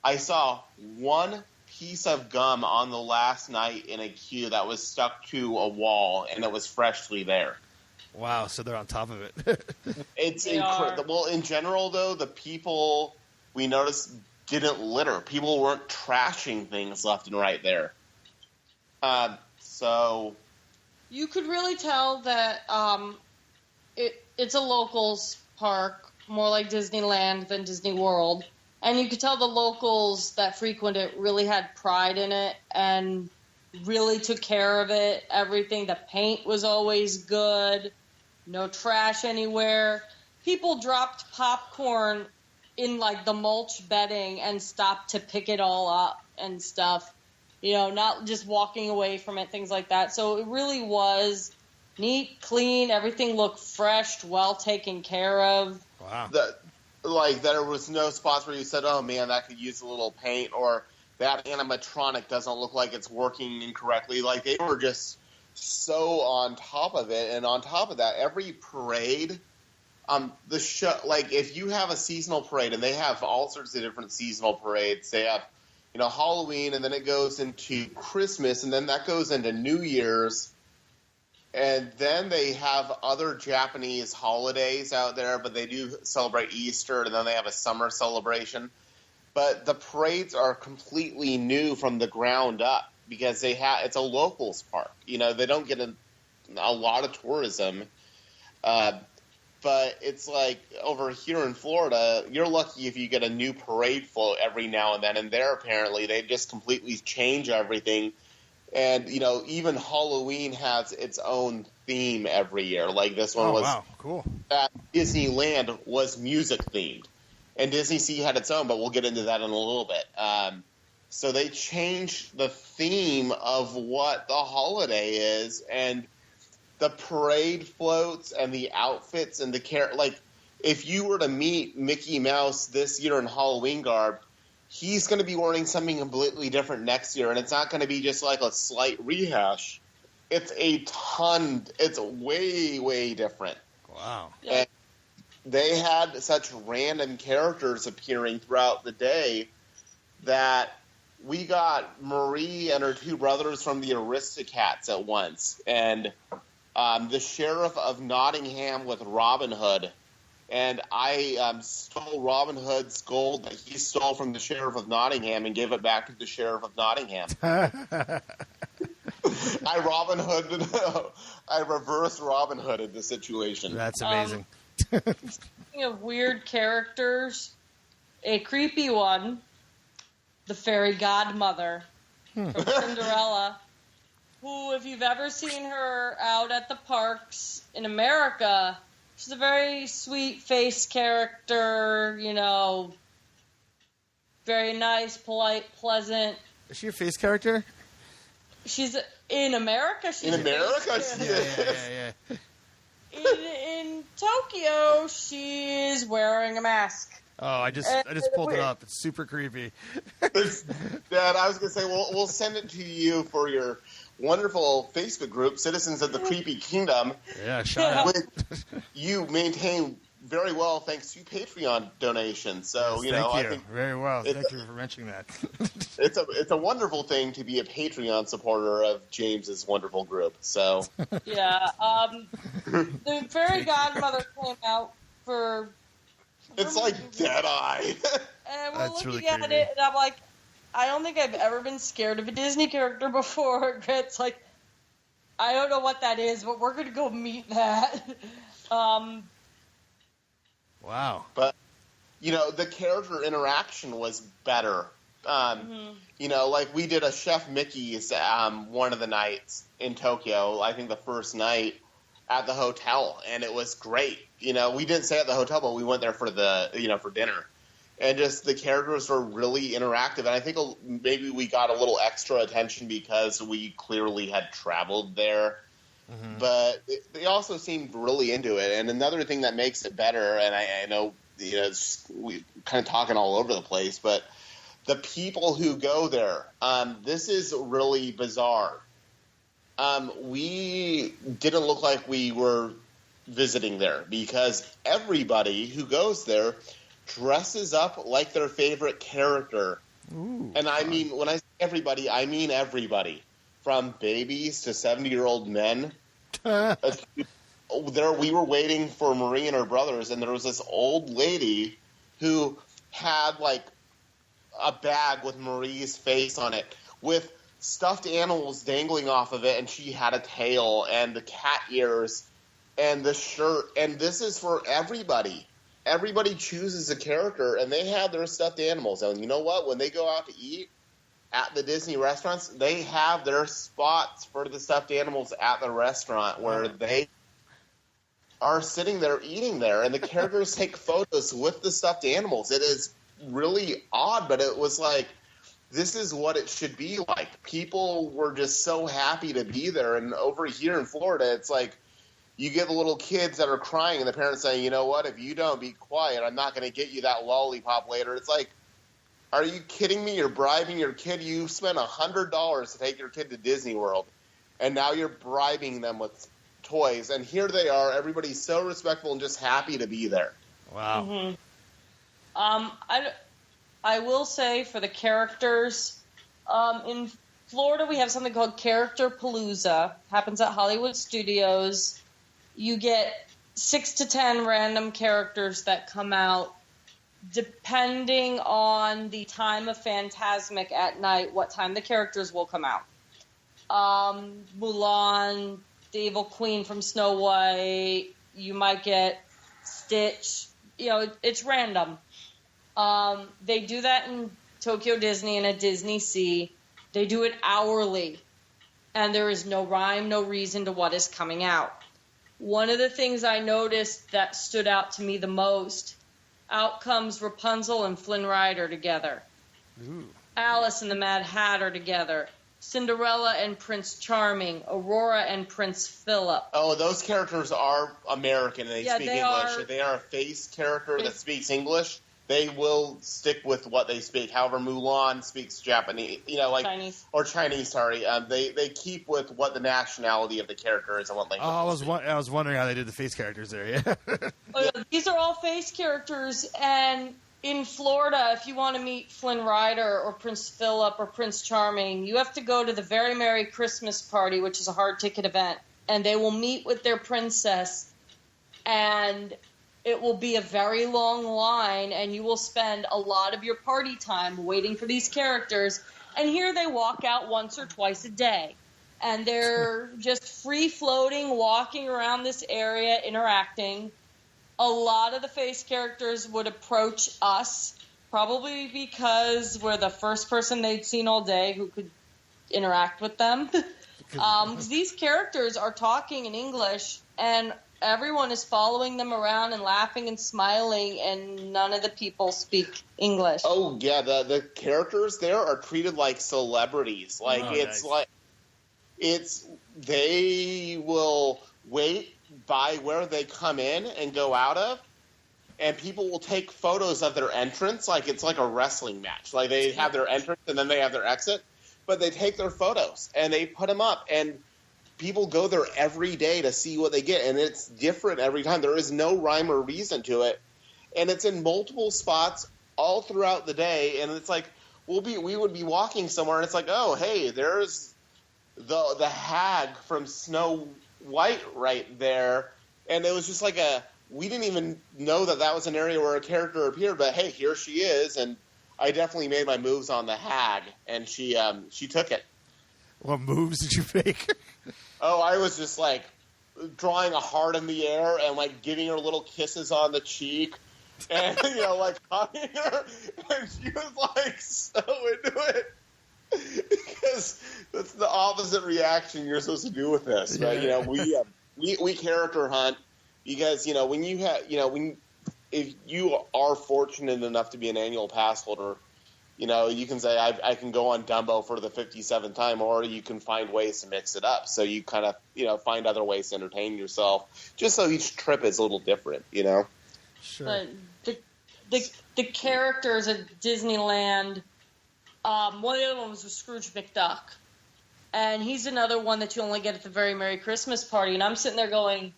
I saw one piece of gum on the last night in a queue that was stuck to a wall, and it was freshly there. Wow, so they're on top of it. It's incredible. Well, in general, though, the people we noticed didn't litter. People weren't trashing things left and right there. So you could really tell that it's a locals park, more like Disneyland than Disney World. And you could tell the locals that frequent it really had pride in it and really took care of it. Everything, the paint was always good. No trash anywhere. People dropped popcorn in like the mulch bedding and stopped to pick it all up and stuff. Not just walking away from it, things like that. So it really was neat, clean. Everything looked fresh, well taken care of. Wow. There was no spots where you said, oh man, that could use a little paint, or that animatronic doesn't look like it's working incorrectly. Like, they were just so on top of it. And on top of that, every parade, the show, like, if you have a seasonal parade, and they have all sorts of different seasonal parades, they have, Halloween, and then it goes into Christmas, and then that goes into New Year's, and then they have other Japanese holidays out there, but they do celebrate Easter, and then they have a summer celebration. but the parades are completely new from the ground up because it's a locals park. You know, they don't get a lot of tourism. But it's like over here in Florida, you're lucky if you get a new parade float every now and then. And there, apparently, they just completely change everything. And, you know, even Halloween has its own theme every year. Like this one was wow, cool. At Disneyland was music themed. And Disney Sea had its own, but we'll get into that in a little bit. So they changed the theme of what the holiday is, and the parade floats and the outfits and like, if you were to meet Mickey Mouse this year in Halloween garb, he's going to be wearing something completely different next year, and it's not going to be just like a slight rehash. It's way, way different. Wow. And they had such random characters appearing throughout the day that we got Marie and her two brothers from the Aristocats at once, and the Sheriff of Nottingham with Robin Hood. And I stole Robin Hood's gold that he stole from the Sheriff of Nottingham and gave it back to the Sheriff of Nottingham. I reversed Robin Hood in the situation. That's amazing. Speaking of weird characters, a creepy one, the fairy godmother from Cinderella, who, if you've ever seen her out at the parks in America, she's a very sweet-faced character, you know, very nice, polite, pleasant. Is she a face character? She's in America. She's in America, she is. Yeah. In Tokyo, she is wearing a mask. Oh, I just pulled it up. It's super creepy. Dad, I was going to say, we'll send it to you for your wonderful Facebook group, Citizens of the Creepy Kingdom. Yeah, shout out. Which you maintain very well thanks to Patreon donations. So, yes, I think very well. Thank you for mentioning that. It's a wonderful thing to be a Patreon supporter of James's wonderful group. So yeah, the fairy godmother came out for. It's like Deadeye. And we're That's looking really at creepy. it, and I'm like, I don't think I've ever been scared of a Disney character before. Grant's like, I don't know what that is, but we're going to go meet that. Wow. But, the character interaction was better. Like we did a Chef Mickey's one of the nights in Tokyo, I think the first night at the hotel, and it was great. We didn't stay at the hotel, but we went there for for dinner. And just the characters were really interactive. And I think maybe we got a little extra attention because we clearly had traveled there. Mm-hmm. But they also seemed really into it. And another thing that makes it better, and I know we kind of talking all over the place, but the people who go there, this is really bizarre. We didn't look like we were visiting there because everybody who goes there dresses up like their favorite character. Ooh, and I mean, when I say everybody, I mean everybody. From babies to 70-year-old men. We were waiting for Marie and her brothers, and there was this old lady who had, like, a bag with Marie's face on it, with stuffed animals dangling off of it, and she had a tail, and the cat ears, and the shirt. And this is for everybody. Everybody chooses a character, and they have their stuffed animals. And you know what? When they go out to eat at the Disney restaurants, they have their spots for the stuffed animals at the restaurant where they are sitting there eating there, and the characters take photos with the stuffed animals. It is really odd, but it was like, this is what it should be like. People were just so happy to be there. And over here in Florida, it's like, you get the little kids that are crying, and the parents saying, you know what, if you don't be quiet, I'm not going to get you that lollipop later. It's like, are you kidding me? You're bribing your kid. You spent $100 to take your kid to Disney World, and now you're bribing them with toys. And here they are. Everybody's so respectful and just happy to be there. Wow. Mm-hmm. I will say for the characters, in Florida we have something called Character Palooza. Happens at Hollywood Studios. You get 6 to 10 random characters that come out depending on the time of Fantasmic at night, what time the characters will come out. Mulan, the Evil Queen from Snow White, you might get Stitch. You know, it's random. They do that in Tokyo Disney and at Disney Sea. They do it hourly, and there is no rhyme, no reason to what is coming out. One of the things I noticed that stood out to me the most, out comes Rapunzel and Flynn Rider together. Ooh. Alice and the Mad Hatter together. Cinderella and Prince Charming. Aurora and Prince Philip. Oh, those characters are American and they speak English. If they are a face character that speaks English, they will stick with what they speak. However, Mulan speaks Japanese, Chinese. Or Chinese. Sorry, they keep with what the nationality of the character is and what language. I was wondering how they did the face characters there. Yeah. These are all face characters, and in Florida, if you want to meet Flynn Rider or Prince Philip or Prince Charming, you have to go to the Very Merry Christmas Party, which is a hard ticket event, and they will meet with their princess, and it will be a very long line, and you will spend a lot of your party time waiting for these characters. And here they walk out once or twice a day. And they're just free-floating, walking around this area, interacting. A lot of the face characters would approach us, probably because we're the first person they'd seen all day who could interact with them. Because these characters are talking in English, and everyone is following them around and laughing and smiling, and none of the people speak English. Oh, yeah, the characters there are treated like celebrities. They will wait by where they come in and go out of, and people will take photos of their entrance like it's like a wrestling match. Like they have their entrance and then they have their exit, but they take their photos and they put them up, and people go there every day to see what they get, and it's different every time. There is no rhyme or reason to it, and it's in multiple spots all throughout the day. And it's like we would be walking somewhere, and it's like, oh, hey, there's the hag from Snow White right there, and it was just like we didn't even know that was an area where a character appeared, but hey, here she is, and I definitely made my moves on the hag, and she took it. What moves did you make? Oh, I was just, like, drawing a heart in the air and, like, giving her little kisses on the cheek and, like, hugging her. And she was, like, so into it. Because that's the opposite reaction you're supposed to do with this. Yeah. But, we character hunt because, when you have, if you are fortunate enough to be an annual pass holder, you can say, I can go on Dumbo for the 57th time, or you can find ways to mix it up. So you kind of, find other ways to entertain yourself, just so each trip is a little different, Sure. But the characters at Disneyland, one of the other ones was Scrooge McDuck. And he's another one that you only get at the Very Merry Christmas Party. And I'm sitting there going,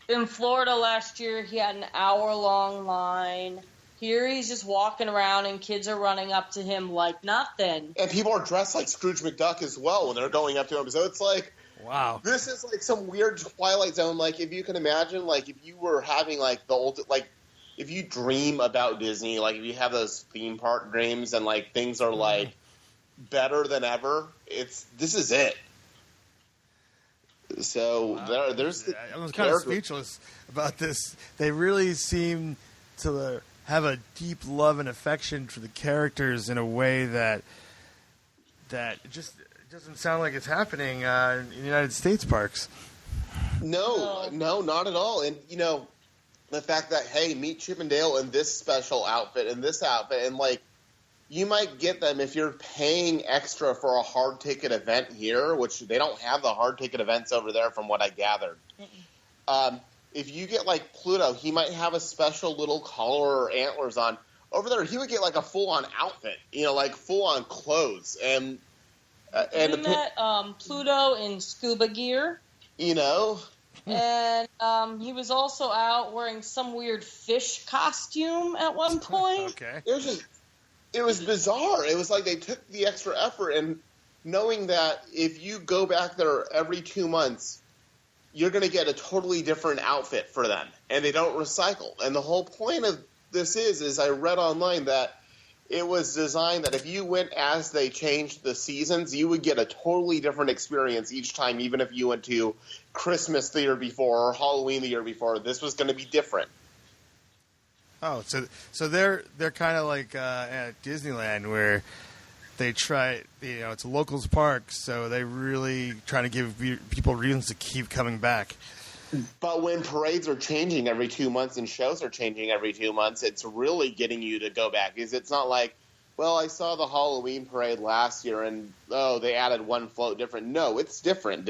in Florida last year, he had an hour-long line. Here he's just walking around and kids are running up to him like nothing. And people are dressed like Scrooge McDuck as well when they're going up to him. So it's like, wow, this is like some weird Twilight Zone. Like if you can imagine, like if you were having like the old, like if you dream about Disney, like if you have those theme park dreams and like things are like better than ever, this is it. So there's I was kind of speechless about this. They really seem to have a deep love and affection for the characters in a way that just doesn't sound like it's happening in the United States parks. No, not at all. And, the fact that, hey, meet Chip and Dale in this special outfit and this outfit, and, like, you might get them if you're paying extra for a hard ticket event here, which they don't have the hard ticket events over there from what I gathered. If you get, like, Pluto, he might have a special little collar or antlers on. Over there, he would get, like, a full-on outfit, like full-on clothes. And Pluto in scuba gear. And he was also out wearing some weird fish costume at one point. Okay. It was bizarre. It was like they took the extra effort, and knowing that if you go back there every 2 months, you're going to get a totally different outfit for them, and they don't recycle. And the whole point of this is I read online that it was designed that if you went as they changed the seasons, you would get a totally different experience each time, even if you went to Christmas the year before or Halloween the year before. This was going to be different. Oh, so they're kind of like at Disneyland where they try, it's a locals park, so they really trying to give people reasons to keep coming back. But when parades are changing every 2 months and shows are changing every 2 months, it's really getting you to go back. Because it's not like, well, I saw the Halloween parade last year and, they added one float different. No, it's different.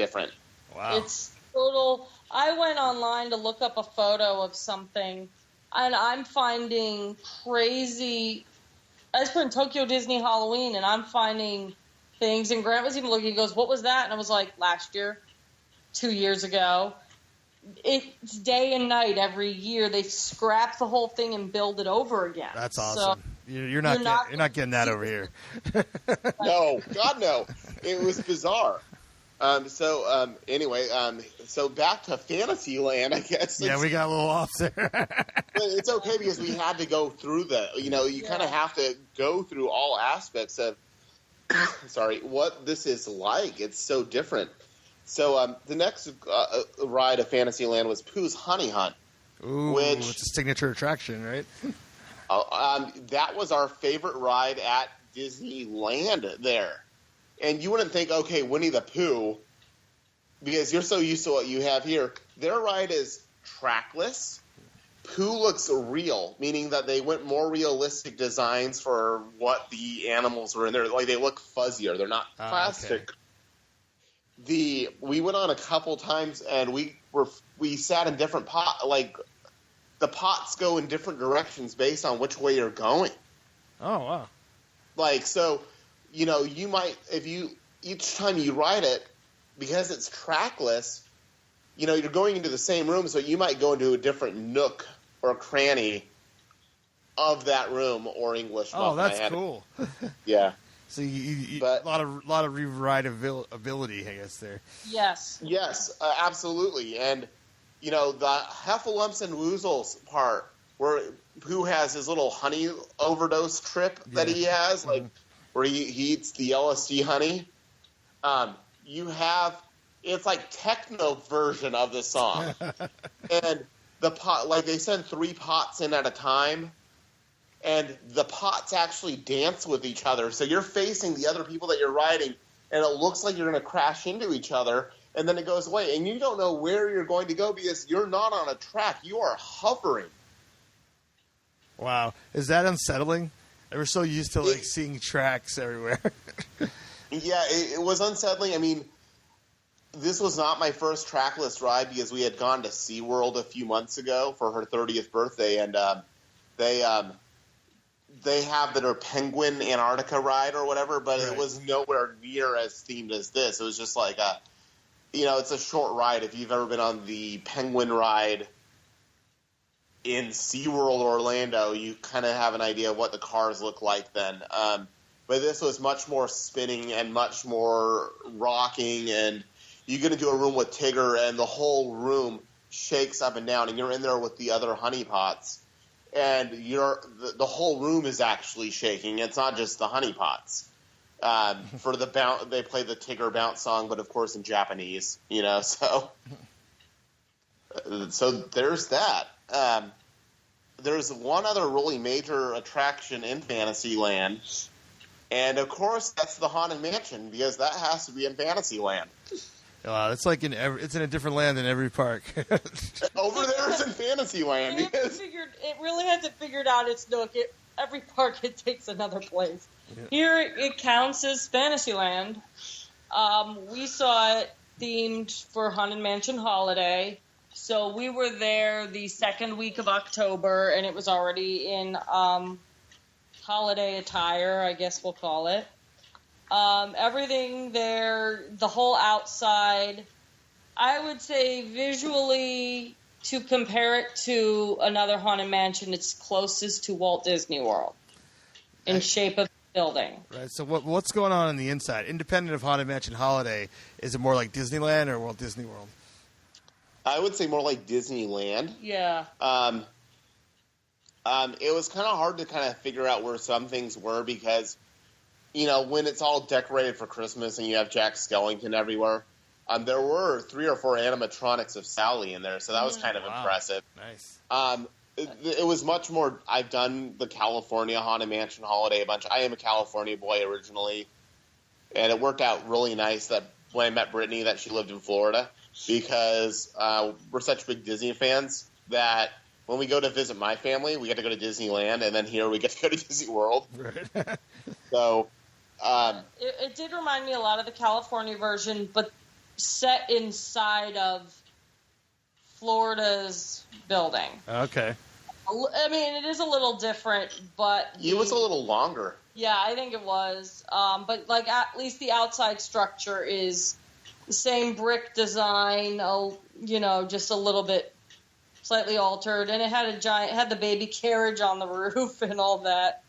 Wow. It's total. I went online to look up a photo of something, and I'm finding crazy. I just put in Tokyo Disney Halloween, and I'm finding things. And Grant was even looking, he goes, what was that? And I was like, last year, 2 years ago. It's day and night every year. They scrap the whole thing and build it over again. That's awesome. So you're not getting that over here. No, God no. It was bizarre. Anyway, so back to Fantasyland, I guess. Yeah, we got a little off there. But it's okay because we had to go through you kind of have to go through all aspects of, what this is like. It's so different. So the next ride of Fantasyland was Pooh's Honey Hunt. Ooh, it's a signature attraction, right? That was our favorite ride at Disneyland there. And you wouldn't think, okay, Winnie the Pooh, because you're so used to what you have here. Their ride is trackless. Pooh looks real, meaning that they went more realistic designs for what the animals were in there. Like, they look fuzzier. They're not plastic. Okay. We went on a couple times, and we sat in different the pots go in different directions based on which way you're going. Oh, wow. You might, each time you ride it, because it's trackless, you're going into the same room, so you might go into a different nook or cranny of that room or English. Oh, that's cool. Yeah. So a lot of rewrite ability, I guess, there. Yes. Yes, absolutely. And, the Heffalumps and Woozles part, where Pooh has his little honey overdose trip that he has, where he eats the LSD honey. It's like techno version of the song. And the pot, they send 3 pots in at a time. And the pots actually dance with each other. So you're facing the other people that you're riding, and it looks like you're going to crash into each other, and then it goes away. And you don't know where you're going to go because you're not on a track. You are hovering. Wow. Is that unsettling? We're so used to, seeing tracks everywhere. Yeah, it was unsettling. I mean, this was not my first trackless ride because we had gone to SeaWorld a few months ago for her 30th birthday, and they have their Penguin Antarctica ride or whatever, but It was nowhere near as themed as this. It was just like it's a short ride. If you've ever been on the Penguin ride in SeaWorld Orlando, you kind of have an idea of what the cars look like then. But this was much more spinning and much more rocking, and you get into a room with Tigger, and the whole room shakes up and down, and you're in there with the other honeypots. And the whole room is actually shaking. It's not just the honeypots. For the bounce, they play the Tigger bounce song, but of course in Japanese. So there's that. There's one other really major attraction in Fantasyland, and of course that's the Haunted Mansion, because that has to be in Fantasyland. Wow, it's like it's in a different land than every park. Over there is in Fantasyland. It really hasn't figured out its nook. Every park it takes another place. Yeah. Here it counts as Fantasyland. We saw it themed for Haunted Mansion Holiday. So we were there the second week of October, and it was already in holiday attire, I guess we'll call it. Everything there, the whole outside, I would say visually, to compare it to another Haunted Mansion, it's closest to Walt Disney World in shape of building. Right. So what's going on the inside? Independent of Haunted Mansion Holiday, is it more like Disneyland or Walt Disney World? I would say more like Disneyland. Yeah. It was kind of hard to kind of figure out where some things were because, when it's all decorated for Christmas and you have Jack Skellington everywhere, there were 3 or 4 animatronics of Sally in there, so that was kind of impressive. Nice. It was much more. I've done the California Haunted Mansion holiday a bunch. I am a California boy originally, and it worked out really nice that when I met Brittany that she lived in Florida because we're such big Disney fans that when we go to visit my family, we get to go to Disneyland, and then here we get to go to Disney World. Right. So it did remind me a lot of the California version, but set inside of Florida's building. Okay. I mean, it is a little different, but it was a little longer. Yeah, I think it was. But like at least the outside structure is the same brick design. Just a little bit slightly altered, and it had the baby carriage on the roof and all that.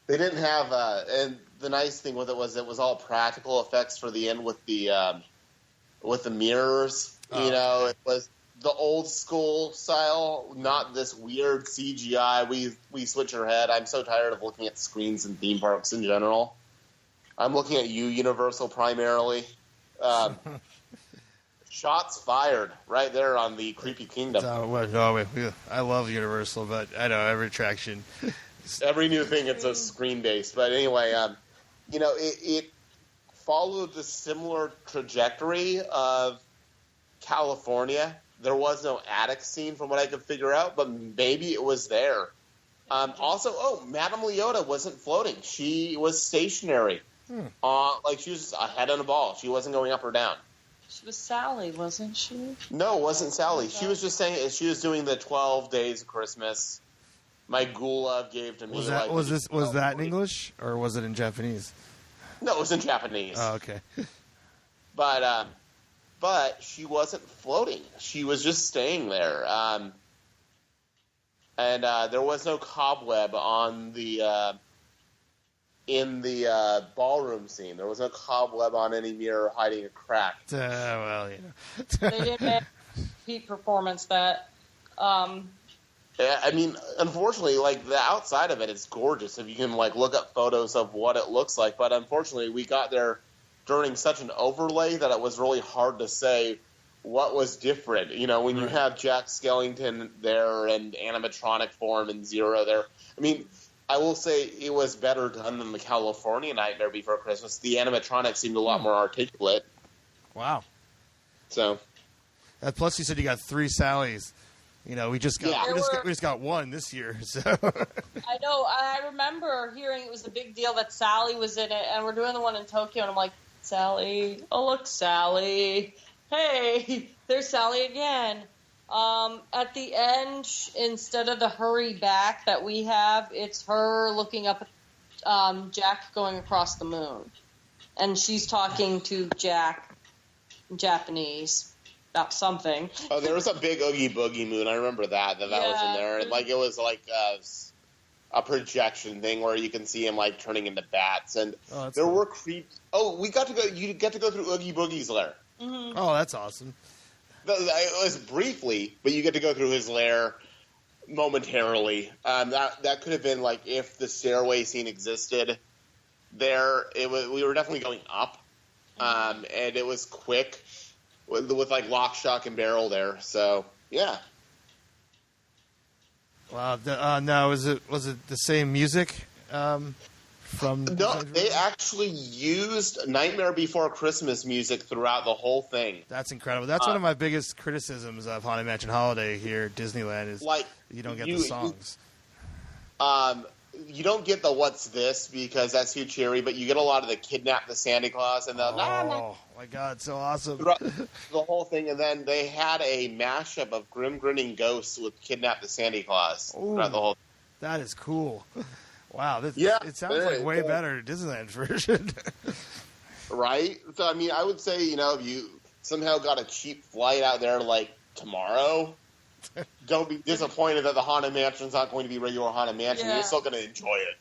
They didn't have, and the nice thing with it was all practical effects for the end with the mirrors. It was the old school style, not this weird CGI. We switch our head. I'm so tired of looking at screens in theme parks in general. I'm looking at you, Universal, primarily. Shots fired right there on the Creepy Kingdom. I love Universal, but I know every attraction. Every new thing, it's a screen-based. But anyway, it followed the similar trajectory of California. There was no attic scene from what I could figure out, but maybe it was there. Also, Madame Leota wasn't floating. She was stationary. She was just a head on a ball. She wasn't going up or down. She was Sally, wasn't she? No, it wasn't Sally. She was just saying she was doing the 12 days of Christmas. My gula gave to me. Was that in English or was it in Japanese? No, it was in Japanese. Oh, okay. But she wasn't floating. She was just staying there. And there was no cobweb on the in the ballroom scene. There was no cobweb on any mirror hiding a crack. They didn't have peak performance that. I mean, unfortunately, like the outside of it is gorgeous. If you can look up photos of what it looks like, but unfortunately, we got there during such an overlay that it was really hard to say what was different. When you have Jack Skellington there and animatronic form and Zero there. I mean, I will say it was better done than the California Nightmare Before Christmas. The animatronics seemed a lot more articulate. Wow. So. Plus, you said you got 3 Sallys. We just got one this year. So I know. I remember hearing it was a big deal that Sally was in it, and we're doing the one in Tokyo, and I'm like, Sally. Oh, look, Sally. Hey, there's Sally again. At the end, instead of the hurry back that we have, it's her looking up at Jack going across the moon. And she's talking to Jack in Japanese about something. Oh, there was a big Oogie Boogie moon. I remember that was in there. And, it was like a projection thing where you can see him, turning into bats. And there were creeps. Oh, you get to go through Oogie Boogie's lair. Mm-hmm. Oh, that's awesome. It was briefly, but you get to go through his lair momentarily. That could have been if the stairway scene existed there. We were definitely going up, and it was quick with lock, shock, and barrel there. So yeah. Wow. No, was it the same music? No, they actually used Nightmare Before Christmas music throughout the whole thing. That's incredible. That's one of my biggest criticisms of Haunted Mansion Holiday here at Disneyland is you don't get the songs. You don't get the What's This because that's too cheery, but you get a lot of the Kidnap the Santa Claus and the oh my God, so awesome. The whole thing, and then they had a mashup of Grim Grinning Ghosts with Kidnap the Santa Claus throughout the whole thing. That is cool. Wow, it sounds way better Disneyland version. Right? So, I mean, I would say, if you somehow got a cheap flight out there tomorrow, don't be disappointed that the Haunted Mansion's not going to be regular Haunted Mansion. Yeah. You're still going to enjoy it.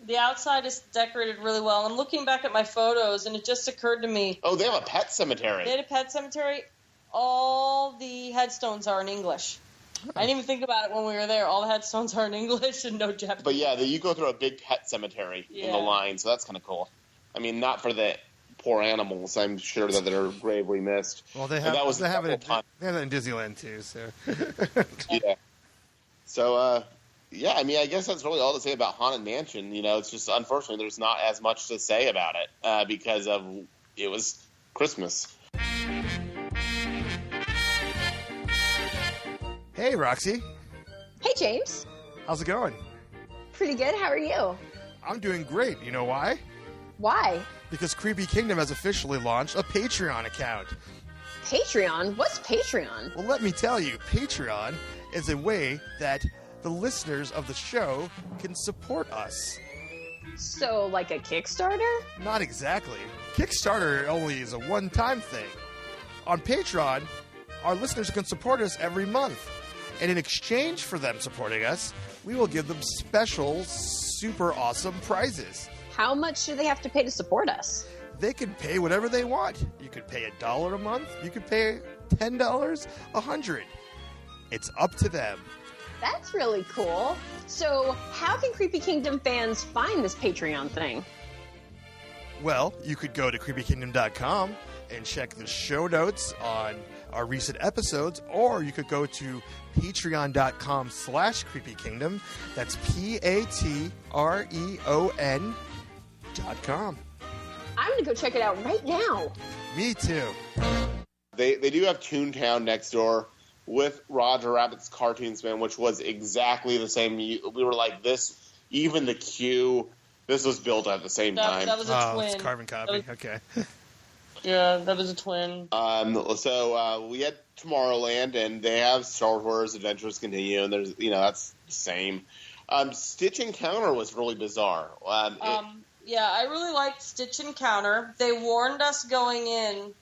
The outside is decorated really well. I'm looking back at my photos, and it just occurred to me. Oh, they have a pet cemetery. They had a pet cemetery. All the headstones are in English. I didn't even think about it when we were there. All the headstones are in English and no Japanese. But yeah, you go through a big pet cemetery in the line, so that's kind of cool. I mean, not for the poor animals. I'm sure that they're gravely missed. Well, they have it in Disneyland too. So yeah. So yeah, I mean, I guess that's really all to say about Haunted Mansion. It's just unfortunately there's not as much to say about it because it was Christmas. Hey, Roxy. Hey, James. How's it going? Pretty good. How are you? I'm doing great. You know why? Why? Because Creepy Kingdom has officially launched a Patreon account. Patreon? What's Patreon? Well, let me tell you, Patreon is a way that the listeners of the show can support us. So, like a Kickstarter? Not exactly. Kickstarter only is a one-time thing. On Patreon, our listeners can support us every month. And in exchange for them supporting us, we will give them special, super awesome prizes. How much do they have to pay to support us? They can pay whatever they want. You could pay $1 a month. You could pay $10, $100. It's up to them. That's really cool. So, how can Creepy Kingdom fans find this Patreon thing? Well, you could go to creepykingdom.com and check the show notes on our recent episodes, or you could go to patreon.com/creepykingdom. That's patreon.com. I'm going to go check it out right now. Me too. They do have Toontown next door with Roger Rabbit's Cartoon Spin, which was exactly the same. We were like this, even the queue, this was built at the same time. That was a twin. It's carbon copy. Okay. Yeah, that was a twin. So we had Tomorrowland, and they have Star Wars Adventures Continue, and there's that's the same. Stitch Encounter was really bizarre. Yeah, I really liked Stitch Encounter. They warned us going in.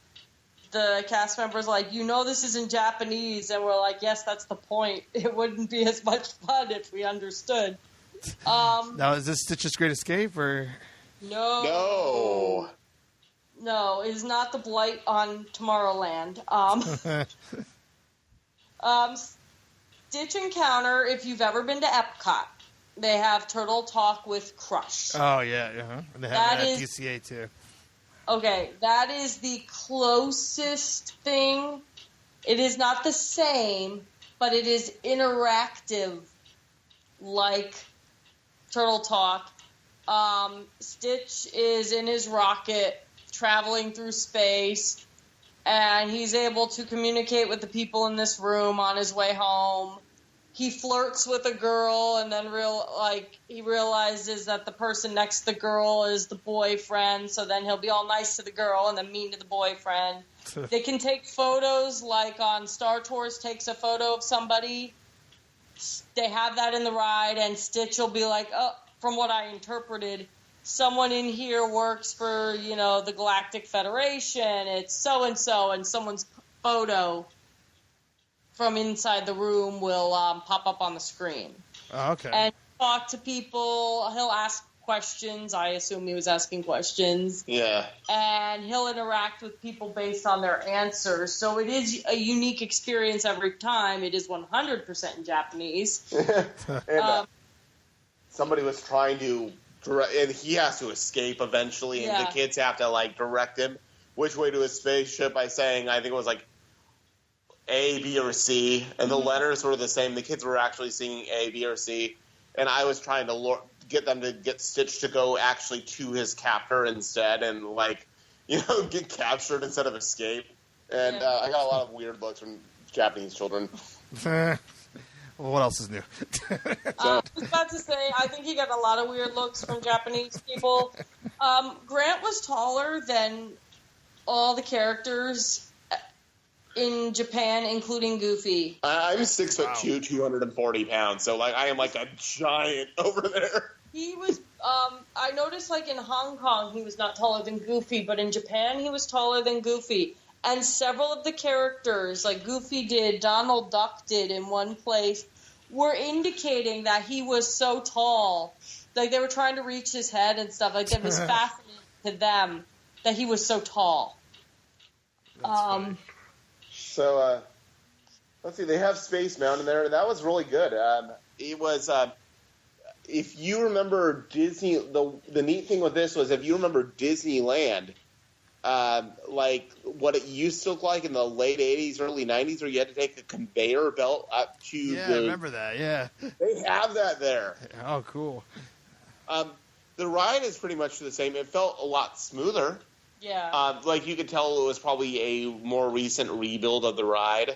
The cast members this is in Japanese, and we're like, yes, that's the point. It wouldn't be as much fun if we understood. Now, is this Stitch's Great Escape, or No, it is not the Blight on Tomorrowland. Stitch Encounter, if you've ever been to Epcot, they have Turtle Talk with Crush. Oh, yeah. Uh-huh. And they have that at DCA, too. Okay, that is the closest thing. It is not the same, but it is interactive like Turtle Talk. Stitch is in his rocket traveling through space, and he's able to communicate with the people in this room on his way home. He flirts with a girl, and then he realizes that the person next to the girl is the boyfriend, so then he'll be all nice to the girl and then mean to the boyfriend. They can take photos, like on Star Tours takes a photo of somebody. They have that in the ride, and Stitch will be like, oh, from what I interpreted, someone in here works for, the Galactic Federation, it's so-and-so, and someone's photo from inside the room will pop up on the screen. Oh, okay. And talk to people. He'll ask questions. I assume he was asking questions. Yeah. And he'll interact with people based on their answers. So it is a unique experience every time. It is 100% in Japanese. And somebody was trying to and he has to escape eventually, and the kids have to direct him which way to his spaceship by saying, I think it was A, B, or C, and the letters were the same. The kids were actually singing A, B, or C, and I was trying to get them to get Stitch to go actually to his captor instead, and get captured instead of escape. And I got a lot of weird looks from Japanese children. Well, what else is new? I was about to say, I think he got a lot of weird looks from Japanese people. Grant was taller than all the characters in Japan, including Goofy. I'm 6'2", 240 pounds, so I am like a giant over there. He was. I noticed in Hong Kong he was not taller than Goofy, but in Japan he was taller than Goofy. And several of the characters, like Goofy did, Donald Duck did in one place, were indicating that he was so tall. They were trying to reach his head and stuff. It was fascinating to them that he was so tall. So, let's see, they have Space Mountain there, and that was really good. It was, if you remember Disney, the neat thing with this was if you remember Disneyland, like what it used to look like in the late 80s, early 90s, where you had to take a conveyor belt up to I remember that, yeah. They have that there. Oh, cool. The ride is pretty much the same. It felt a lot smoother. Yeah. Like you could tell it was probably a more recent rebuild of the ride.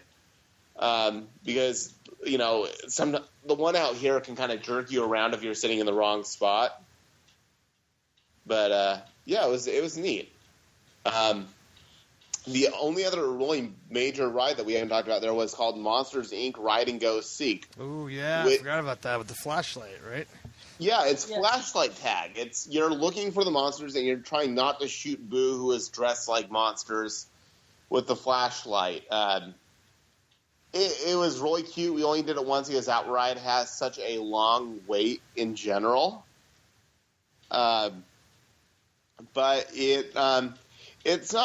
Because, you know, the one out here can kind of jerk you around if you're sitting in the wrong spot. But, yeah, it was neat. The only other really major ride that we haven't talked about there was called Monsters, Inc. Ride and Go Seek. Oh, yeah, I forgot about that with the flashlight, right? Yeah, it's flashlight tag. You're looking for the monsters and you're trying not to shoot Boo, who is dressed like monsters, with the flashlight. It was really cute. We only did it once because that ride has such a long wait in general. But it's not.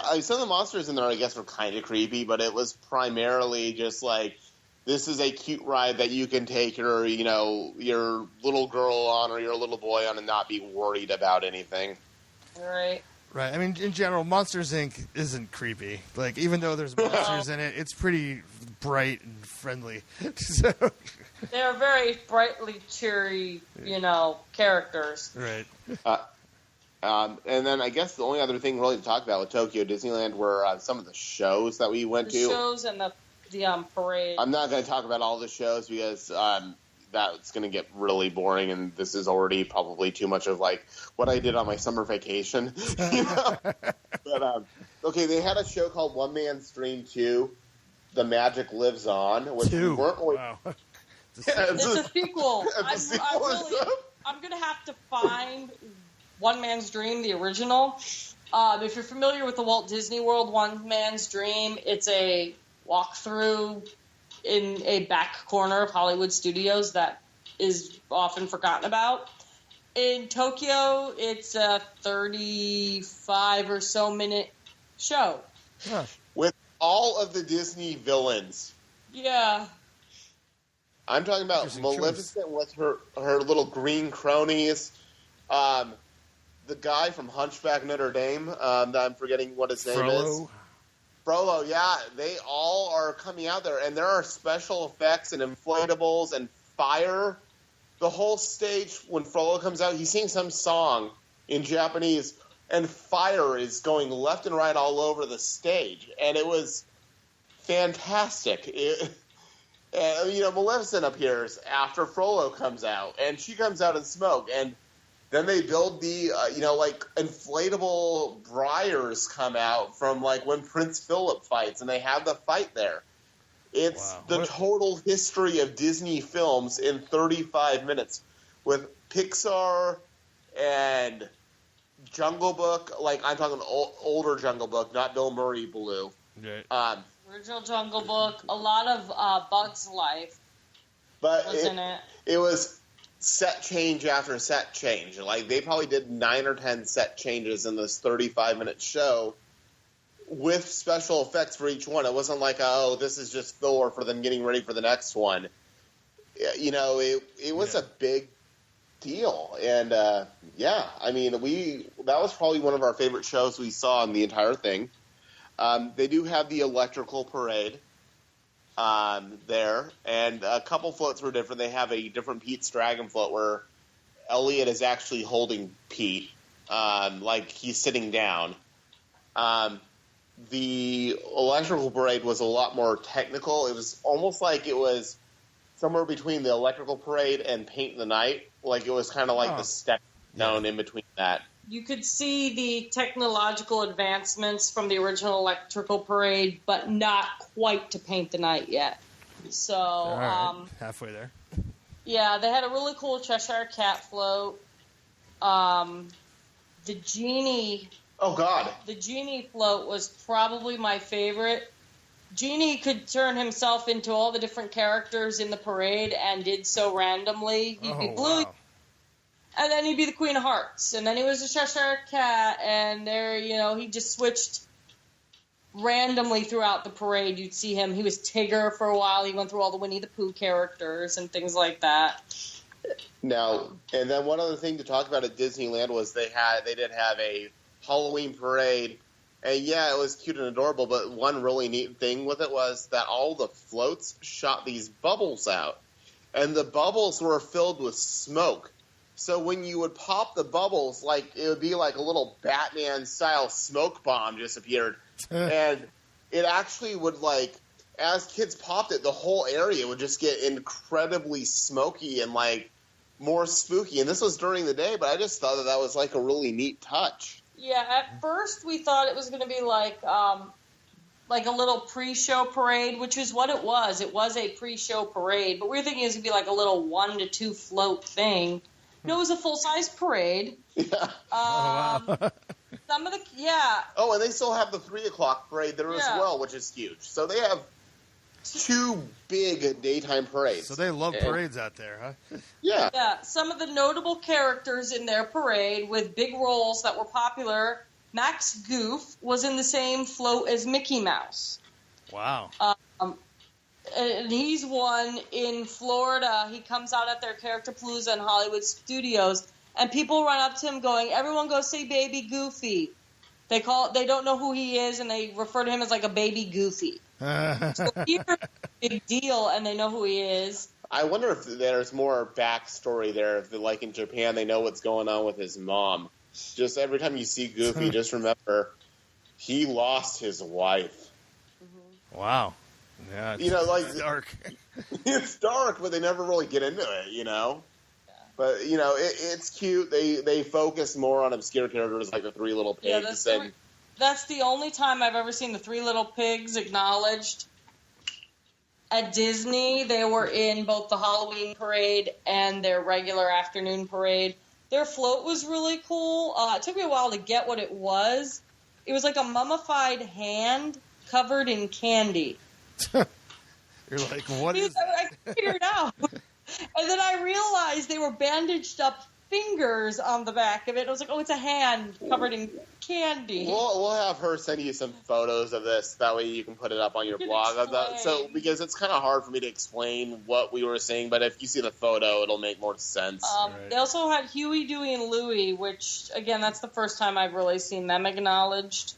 I mean, some of the monsters in there, I guess, were kind of creepy, but it was primarily just like, this is a cute ride that you can take your little girl on or your little boy on and not be worried about anything. Right. Right. I mean, in general, Monsters, Inc. isn't creepy. Like, even though there's monsters in it, it's pretty bright and friendly. So they're very brightly cheery, characters. Right. And then I guess the only other thing really to talk about with Tokyo Disneyland were some of the shows that we went to. The shows and the parade. I'm not going to talk about all the shows because that's going to get really boring, and this is already probably too much of like what I did on my summer vacation. But okay, they had a show called One Man's Dream 2, The Magic Lives On, which we weren't really. Wow. It's a sequel. I'm going to have to find One Man's Dream, the original. If you're familiar with the Walt Disney World One Man's Dream, it's a walkthrough in a back corner of Hollywood Studios that is often forgotten about. In Tokyo, it's a 35 or so minute show. Huh. With all of the Disney villains. Yeah. I'm talking about Maleficent with her little green cronies. The guy from Hunchback Notre Dame, that I'm forgetting what his name is. Frollo, yeah. They all are coming out there, and there are special effects and inflatables and fire. The whole stage, when Frollo comes out, he sings some song in Japanese, and fire is going left and right all over the stage. And it was fantastic. Maleficent appears after Frollo comes out, and she comes out in smoke, and then they build the, inflatable briars come out from, like, when Prince Philip fights, and they have the fight there. It's the total history of Disney films in 35 minutes with Pixar and Jungle Book. Like, I'm talking older Jungle Book, not Bill Murray Blue. Right. Original Jungle Book, a lot of Bugs Life was in it. It was set change after set change. Like, they probably did 9 or 10 set changes in this 35-minute show with special effects for each one. It wasn't like, this is just filler for them getting ready for the next one. It was a big deal. And, that was probably one of our favorite shows we saw in the entire thing. They do have the electrical parade there, and a couple floats were different. They have a different Pete's Dragon float where Elliot is actually holding Pete, like he's sitting down. The electrical parade was a lot more technical. It was almost like it was somewhere between the electrical parade and Paint the Night. Like it was kind of like the step down in between that. You could see the technological advancements from the original electrical parade, but not quite to Paint the Night yet. So, halfway there. Yeah, they had a really cool Cheshire Cat float. The Genie. Oh, God. The Genie float was probably my favorite. Genie could turn himself into all the different characters in the parade and did so randomly. He'd be blue. Wow. And then he'd be the Queen of Hearts. And then he was a Cheshire Cat. And there, he just switched randomly throughout the parade, you'd see him. He was Tigger for a while. He went through all the Winnie the Pooh characters and things like that. Now, and then one other thing to talk about at Disneyland was they did have a Halloween parade, and yeah, it was cute and adorable, but one really neat thing with it was that all the floats shot these bubbles out, and the bubbles were filled with smoke. So when you would pop the bubbles, like it would be like a little Batman-style smoke bomb just appeared, and it actually would, like, as kids popped it, the whole area would just get incredibly smoky and, like, more spooky. And this was during the day, but I just thought that was, like, a really neat touch. Yeah, at first we thought it was going to be like a little pre-show parade, which is what it was. It was a pre-show parade, but we were thinking it was going to be like a little 1 to 2 float thing. No, it was a full-size parade. Yeah. Some of the, yeah. Oh, and they still have the 3 o'clock parade there as well, which is huge. So they have 2 big daytime parades. So they love parades out there, huh? Yeah. Yeah, some of the notable characters in their parade with big roles that were popular, Max Goof was in the same float as Mickey Mouse. Wow. And he's one in Florida. He comes out at their Character Palooza in Hollywood Studios, and people run up to him going, "Everyone go say Baby Goofy." They don't know who he is, and they refer to him as like a Baby Goofy. So he's a big deal, and they know who he is. I wonder if there's more backstory there. If, like in Japan, they know what's going on with his mom. Just every time you see Goofy, just remember he lost his wife. Wow. Yeah, it's dark. It's dark, but they never really get into it, Yeah. But, it's cute. They focus more on obscure characters like the 3 Little Pigs. Yeah, that's the only time I've ever seen the 3 Little Pigs acknowledged. At Disney, they were in both the Halloween parade and their regular afternoon parade. Their float was really cool. It took me a while to get what it was. It was like a mummified hand covered in candy. You're like, what is that? I figured it out. And then I realized they were bandaged up fingers on the back of it. I was like, oh, it's a hand covered in candy. We'll have her send you some photos of this. That way you can put it up on your blog. Because it's kind of hard for me to explain what we were seeing, but if you see the photo, it'll make more sense. Right. They also had Huey, Dewey, and Louie, which, again, that's the first time I've really seen them acknowledged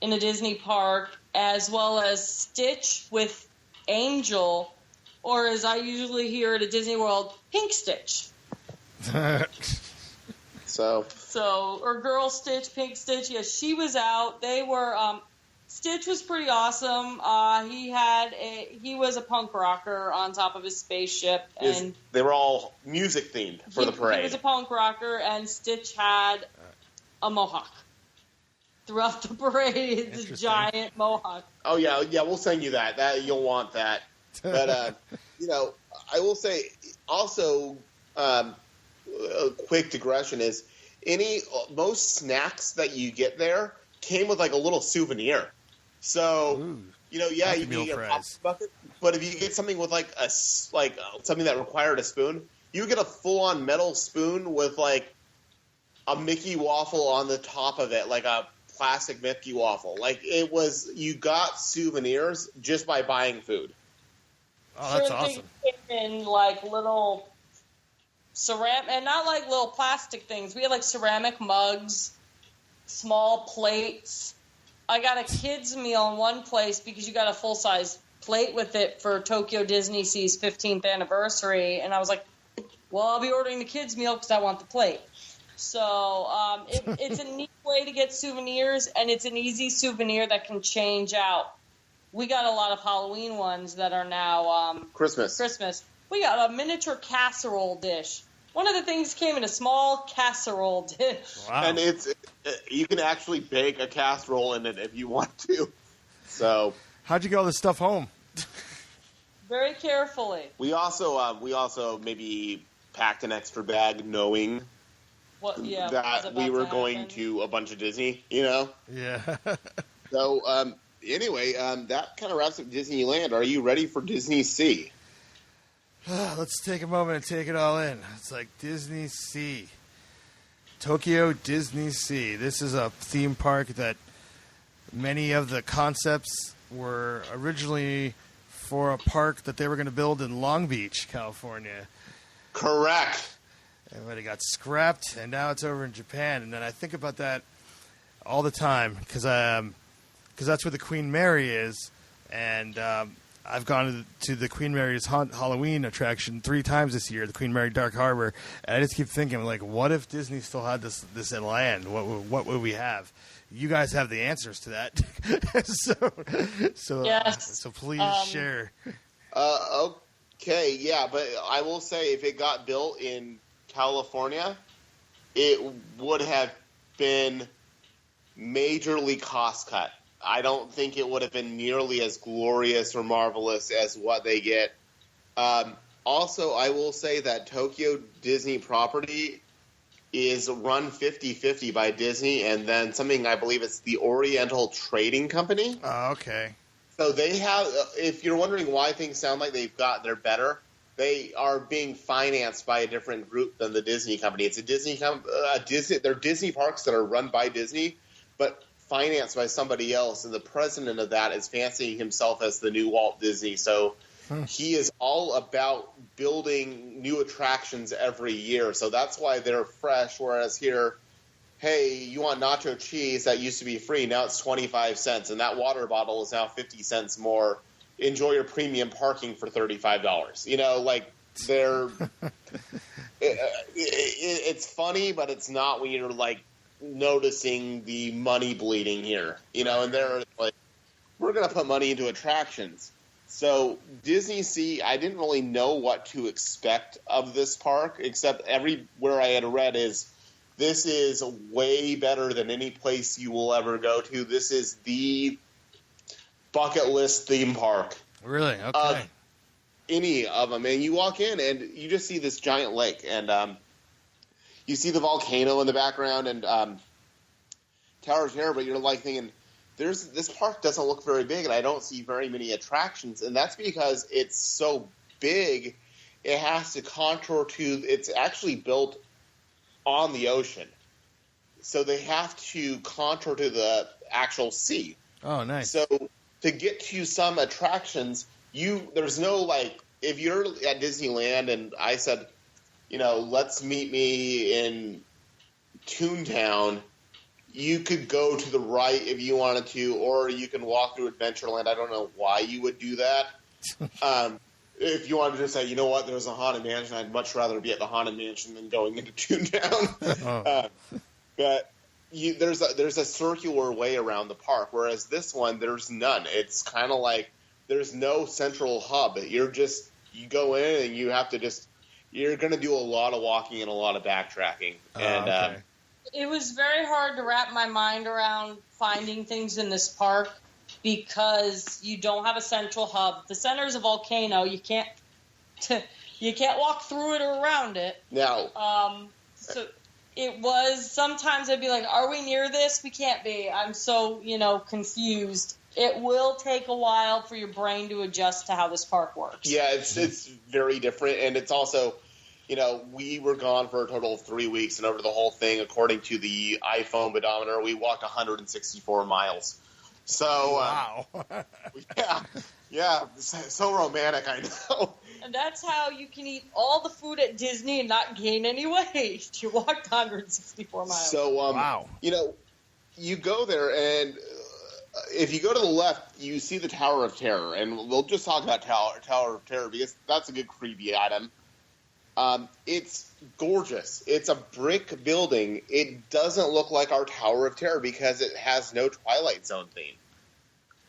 in a Disney park, as well as Stitch with Angel, or as I usually hear at a Disney World, Pink Stitch. Or Girl Stitch, Pink Stitch. Yeah, she was out. They were. Stitch was pretty awesome. He was a punk rocker on top of his spaceship, and they were all music themed for the parade. He was a punk rocker, and Stitch had a mohawk throughout the parade. It's a giant mohawk. Oh yeah, we'll send you that. That you'll want that. But I will say also. A quick digression is most snacks that you get there came with like a little souvenir. So, you can get a pop bucket, but if you get something with like something that required a spoon, you get a full-on metal spoon with like a Mickey waffle on the top of it, like a plastic Mickey waffle. Like you got souvenirs just by buying food. Oh, that's awesome. They came in like little ceramic, and not like little plastic things. We had like ceramic mugs, small plates. I got a kids meal in one place because you got a full-size plate with it for Tokyo Disney Sea's 15th anniversary, and I was like, well, I'll be ordering the kids meal because I want the plate. So it's a neat way to get souvenirs, and it's an easy souvenir that can change out. We got a lot of Halloween ones that are now Christmas. We got a miniature casserole dish. One of the things came in a small casserole dish. Wow. And you can actually bake a casserole in it if you want to. So, how'd you get all this stuff home? Very carefully. We also maybe packed an extra bag knowing that we were going to a bunch of Disney, Yeah. So, anyway, that kind of wraps up Disneyland. Are you ready for Disney Sea? Let's take a moment and take it all in. It's like Disney Sea. Tokyo Disney Sea. This is a theme park that many of the concepts were originally for a park that they were going to build in Long Beach, California. Correct. But it got scrapped, and now it's over in Japan. And then I think about that all the time because that's where the Queen Mary is, and I've gone to the Queen Mary's Halloween attraction 3 times this year, the Queen Mary Dark Harbor, and I just keep thinking, like, what if Disney still had this in land? What would we have? You guys have the answers to that, so yes. So please share. Okay, yeah, but I will say if it got built in California, it would have been majorly cost cut. I don't think it would have been nearly as glorious or marvelous as what they get. Also, I will say that Tokyo Disney property is run 50-50 by Disney, and then something I believe it's the Oriental Trading Company. Oh, okay. So they have, if you're wondering why things sound like they're better, they are being financed by a different group than the Disney company. It's a Disney they're Disney parks that are run by Disney, but financed by somebody else, and the president of that is fancying himself as the new Walt Disney. So he is all about building new attractions every year. So that's why they're fresh, whereas here, hey, you want nacho cheese that used to be free, now it's 25 cents, and that water bottle is now 50 cents more. Enjoy your premium parking for $35. You know, like they're it's funny, but it's not when you're like noticing the money bleeding here, you know, and they're like, we're going to put money into attractions. So Disney Sea, I didn't really know what to expect of this park, except everywhere I had read is this is way better than any place you will ever go to. This is the bucket list theme park. Really? Okay. Any of them. And you walk in and you just see this giant lake, and you see the volcano in the background and Tower of Terror, but you're like thinking, this park doesn't look very big, and I don't see very many attractions, and that's because it's so big, it has to contour to, it's actually built on the ocean. So they have to contour to the actual sea. Oh, nice. So to get to some attractions, there's no, like, if you're at Disneyland and I said, you know, let's meet me in Toontown, you could go to the right if you wanted to, or you can walk through Adventureland. I don't know why you would do that. If you wanted to just say, you know what, there's a Haunted Mansion, I'd much rather be at the Haunted Mansion than going into Toontown. But there's a circular way around the park, whereas this one, there's none. It's kind of like there's no central hub. You go in and you have to you're going to do a lot of walking and a lot of backtracking. Okay. It was very hard to wrap my mind around finding things in this park because you don't have a central hub. The center is a volcano. You can't walk through it or around it. Now, so it was, sometimes I'd be like, are we near this? We can't be. I'm so, confused. It will take a while for your brain to adjust to how this park works. Yeah, it's very different, and it's also, we were gone for a total of 3 weeks, and over the whole thing, according to the iPhone pedometer, we walked 164 miles. So, wow. Yeah, so romantic, I know. And that's how you can eat all the food at Disney and not gain any weight. You walked 164 miles. So, wow. You go there, and if you go to the left, you see the Tower of Terror, and we'll just talk about Tower of Terror because that's a good creepy item. It's gorgeous. It's a brick building. It doesn't look like our Tower of Terror because it has no Twilight Zone theme.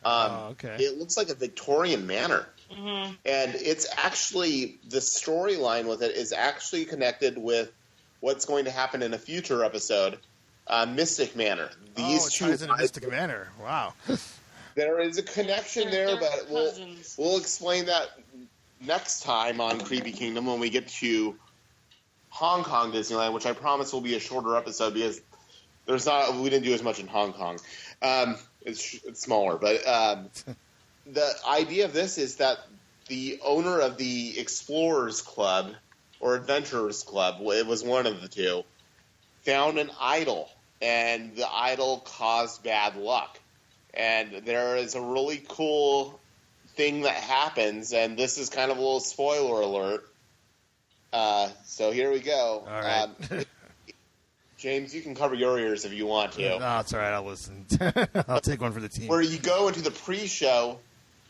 Okay. It looks like a Victorian manor. Mm-hmm. And it's actually, the storyline with it is actually connected with what's going to happen in a future episode, Mystic Manor. It ties into Mystic Manor. Wow. There is a connection there, but we'll explain that next time on Creepy Kingdom when we get to Hong Kong Disneyland, which I promise will be a shorter episode because we didn't do as much in Hong Kong. It's smaller, but the idea of this is that the owner of the Explorers Club or Adventurers Club, it was one of the two, found an idol, and the idol caused bad luck. And there is a really cool thing that happens, and this is kind of a little spoiler alert. So here we go. All right. James, you can cover your ears if you want to. No, it's all right. I'll listen. I'll take one for the team. Where you go into the pre-show,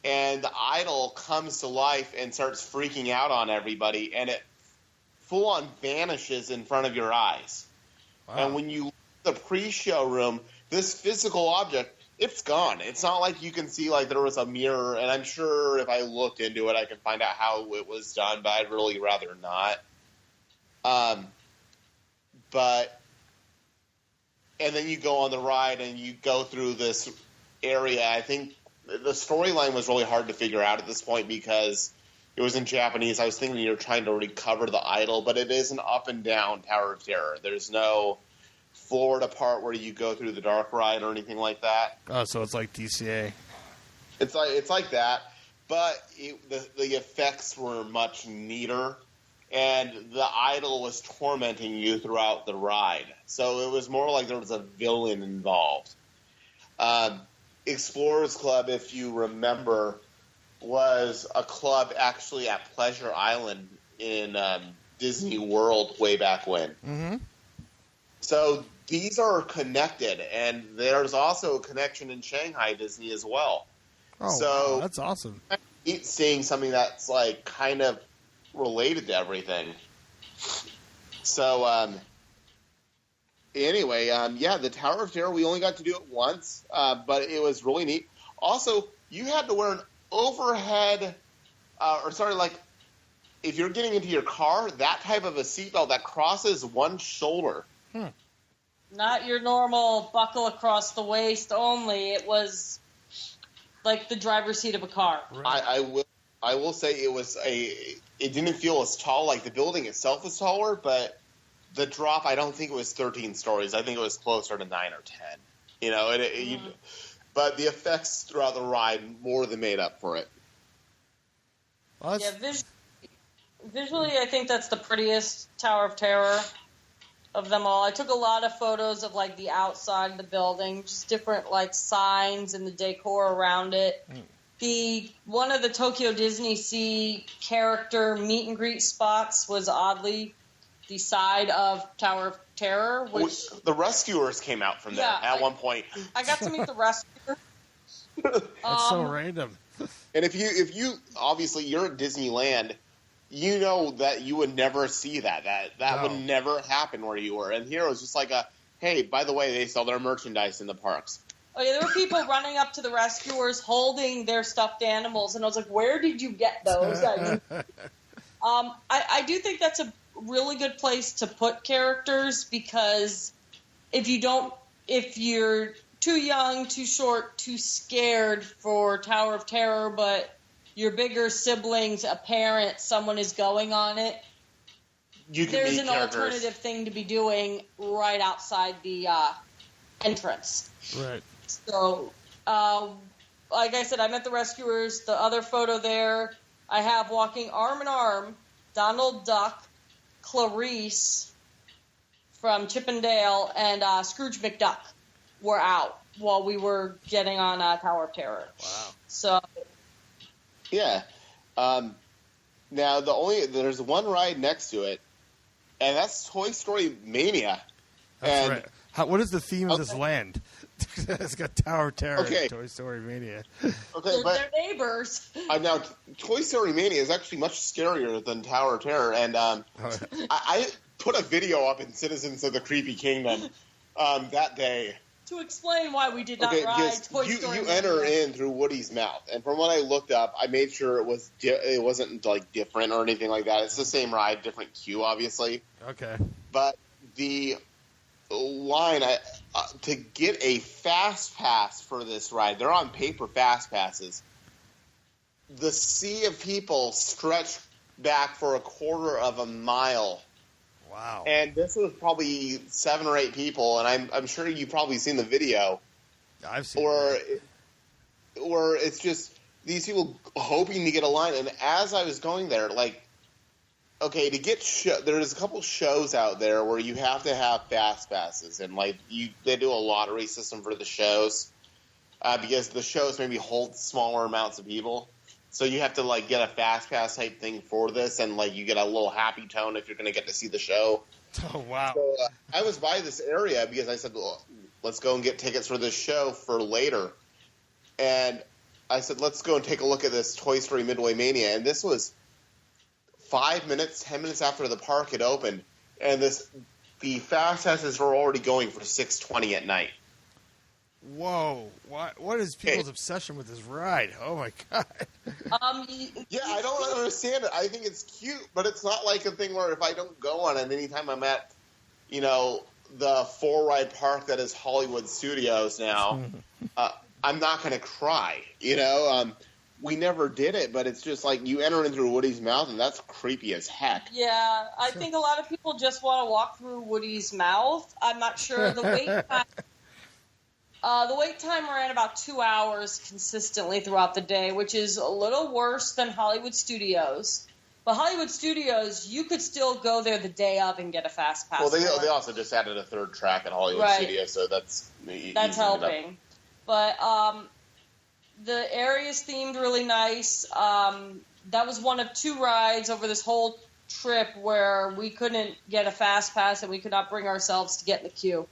and the idol comes to life and starts freaking out on everybody, and it full-on vanishes in front of your eyes. Wow. And when you leave the pre-show room, this physical object, it's gone. It's not like you can see like there was a mirror, and I'm sure if I looked into it, I could find out how it was done, but I'd really rather not. And then you go on the ride, and you go through this area. I think the storyline was really hard to figure out at this point because it was in Japanese. I was thinking you're trying to recover the idol, but it is an up and down Tower of Terror. There's no Florida part where you go through the dark ride or anything like that. Oh, so it's like DCA. It's like that, but the effects were much neater, and the idol was tormenting you throughout the ride. So it was more like there was a villain involved. Explorers Club, if you remember, was a club actually at Pleasure Island in Disney World way back when. Mm-hmm. So these are connected, and there's also a connection in Shanghai Disney as well. Oh, so wow, that's awesome. Seeing something that's like kind of related to everything. So anyway, the Tower of Terror, we only got to do it once, but it was really neat. Also, you had to wear an overhead, if you're getting into your car, that type of a seatbelt that crosses one shoulder. Not your normal buckle across the waist only. It was like the driver's seat of a car. Right. I will say it didn't feel as tall. Like the building itself was taller, but the drop, I don't think it was 13 stories. I think it was closer to 9 or 10. But the effects throughout the ride more than made up for it. Well, visually, I think that's the prettiest Tower of Terror of them all. I took a lot of photos of like the outside of the building, just different like signs and the decor around it. One of the Tokyo Disney Sea character meet and greet spots was oddly the side of Tower of Terror, which the rescuers came out from there at one point. I got to meet the rescuers. That's so random. And if you obviously you're at Disneyland, you know that you would never see that would never happen where you were. And here it was just like hey, by the way, they sell their merchandise in the parks. Oh yeah, there were people running up to the rescuers holding their stuffed animals, and I was like, where did you get those? I do think that's a really good place to put characters, because if you're too young, too short, too scared for Tower of Terror, but your bigger siblings, a parent, someone is going on it, there's an alternative thing to be doing right outside the entrance. Right. So, like I said, I met the rescuers. The other photo there, I have walking arm in arm, Donald Duck, Clarice from Chip and Dale, and Scrooge McDuck were out while we were getting on Tower of Terror. Wow. So, yeah. Now there's one ride next to it, and that's Toy Story Mania. That's right. What is the theme of this land? It's got Tower of Terror and Toy Story Mania. Okay, but they're neighbors. Now, Toy Story Mania is actually much scarier than Tower of Terror, and I put a video up in Citizens of the Creepy Kingdom that day. To explain why we did not ride Toy Story You Mania. enter in through Woody's mouth, and from what I looked up, I made sure it wasn't like different or anything like that. It's the same ride, different queue, obviously. Okay. But the line to get a fast pass for this ride, they're on paper fast passes. The sea of people stretched back for a quarter of a mile. Wow. And this was probably 7 or 8 people, and I'm sure you've probably seen the video. I've seen it. Or it's just these people hoping to get a line. And as I was going there, okay, to get there's a couple shows out there where you have to have fast passes, and they do a lottery system for the shows. because the shows maybe hold smaller amounts of people. So you have to like get a fast pass type thing for this, and like you get a little happy tone if you're going to get to see the show. Oh wow! So I was by this area because I said, well, let's go and get tickets for this show for later. And I said, let's go and take a look at this Toy Story Midway Mania. And this was 10 minutes after the park had opened, and the fast passes were already going for $6.20 at night. Whoa! What is people's obsession with this ride? Oh my god! Yeah, I don't understand it. I think it's cute, but it's not like a thing where if I don't go on it, anytime I'm at, the 4-ride park that is Hollywood Studios now, I'm not going to cry. We never did it, but it's just like you enter in through Woody's mouth, and that's creepy as heck. Yeah, I think a lot of people just want to walk through Woody's mouth. I'm not sure the wait time. The wait time ran about 2 hours consistently throughout the day, which is a little worse than Hollywood Studios. But Hollywood Studios, you could still go there the day of and get a fast pass. Well, they also just added a third track at Hollywood Studios, so that's helping. But the area's themed really nice. That was one of 2 rides over this whole trip where we couldn't get a fast pass and we could not bring ourselves to get in the queue.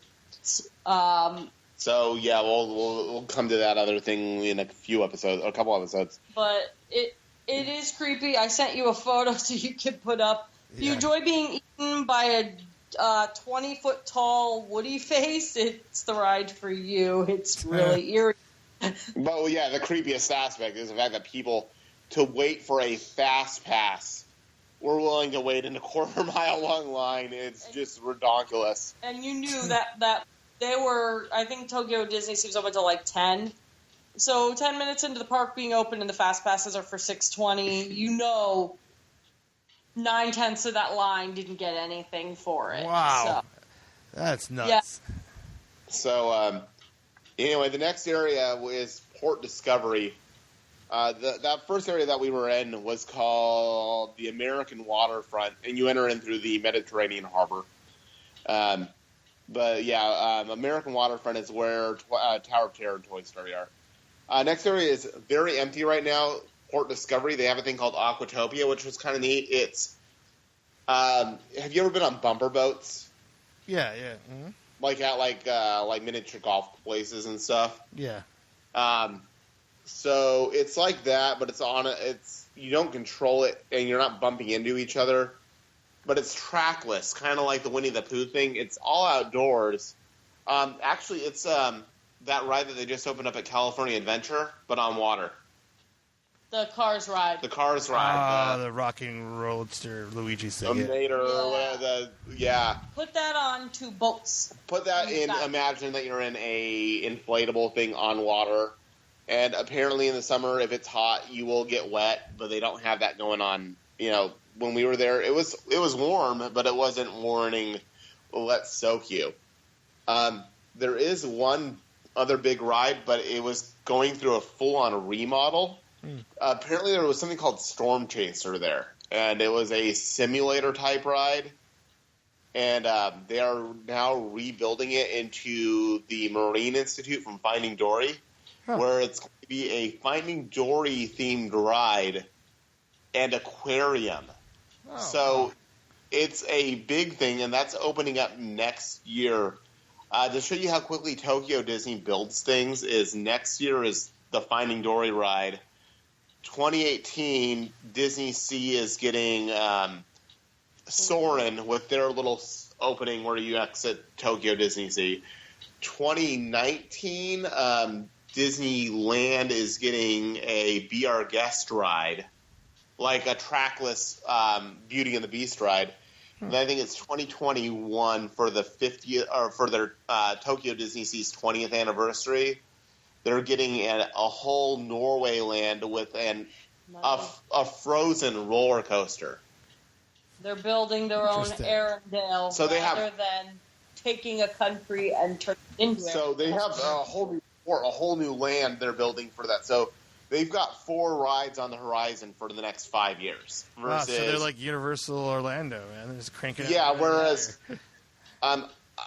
So yeah, we'll come to that other thing in a couple episodes. But it is creepy. I sent you a photo so you can put up. If you enjoy being eaten by a 20-foot tall Woody face, it's the ride for you. It's really eerie. But yeah, the creepiest aspect is the fact that people, to wait for a fast pass, were willing to wait in a quarter-mile-long line. It's just redonkulous. And you knew that they were, I think Tokyo Disney seems open until like 10. So 10 minutes into the park being open and the fast passes are for $6.20, 9/10 of that line didn't get anything for it. Wow. So, that's nuts. Yeah. So, anyway, the next area is Port Discovery. That first area that we were in was called the American Waterfront, and you enter in through the Mediterranean Harbor. But yeah, American Waterfront is where Tower of Terror and Toy Story are. Next area is very empty right now. Port Discovery. They have a thing called Aquatopia, which was kind of neat. It's have you ever been on bumper boats? Yeah. Mm-hmm. Like at like miniature golf places and stuff. Yeah. So it's like that, but it's you don't control it and you're not bumping into each other. But it's trackless, kind of like the Winnie the Pooh thing. It's all outdoors. Actually, it's that ride that they just opened up at California Adventure, but on water. The Cars ride. The Cars ride. The Rocking Roadster Luigi thing. Put that on 2 boats. Put that in. Imagine that you're in a inflatable thing on water, and apparently in the summer, if it's hot, you will get wet. But they don't have that going on. When we were there, it was warm, but it wasn't warning. Let's soak you. There is one other big ride, but it was going through a full-on remodel. Apparently there was something called Storm Chaser there, and it was a simulator-type ride, and they are now rebuilding it into the Marine Institute from Finding Dory, where it's going to be a Finding Dory-themed ride and aquarium. So it's a big thing, and that's opening up next year. To show you how quickly Tokyo Disney builds things, is next year is the Finding Dory ride. 2018, Disney Sea is getting Soarin' with their little opening where you exit Tokyo Disney Sea. 2019, Disneyland is getting a Be Our Guest ride, like a trackless Beauty and the Beast ride. And I think it's 2021 for the 50th, or for their Tokyo Disney Sea's 20th anniversary. They're getting a whole Norway land with a frozen roller coaster. They're building their own Arendelle rather than taking a country and turning it into it. So they have a whole new land they're building for that. So they've got 4 rides on the horizon for the next 5 years. Versus, so they're like Universal Orlando, man. They're just cranking out. Yeah, whereas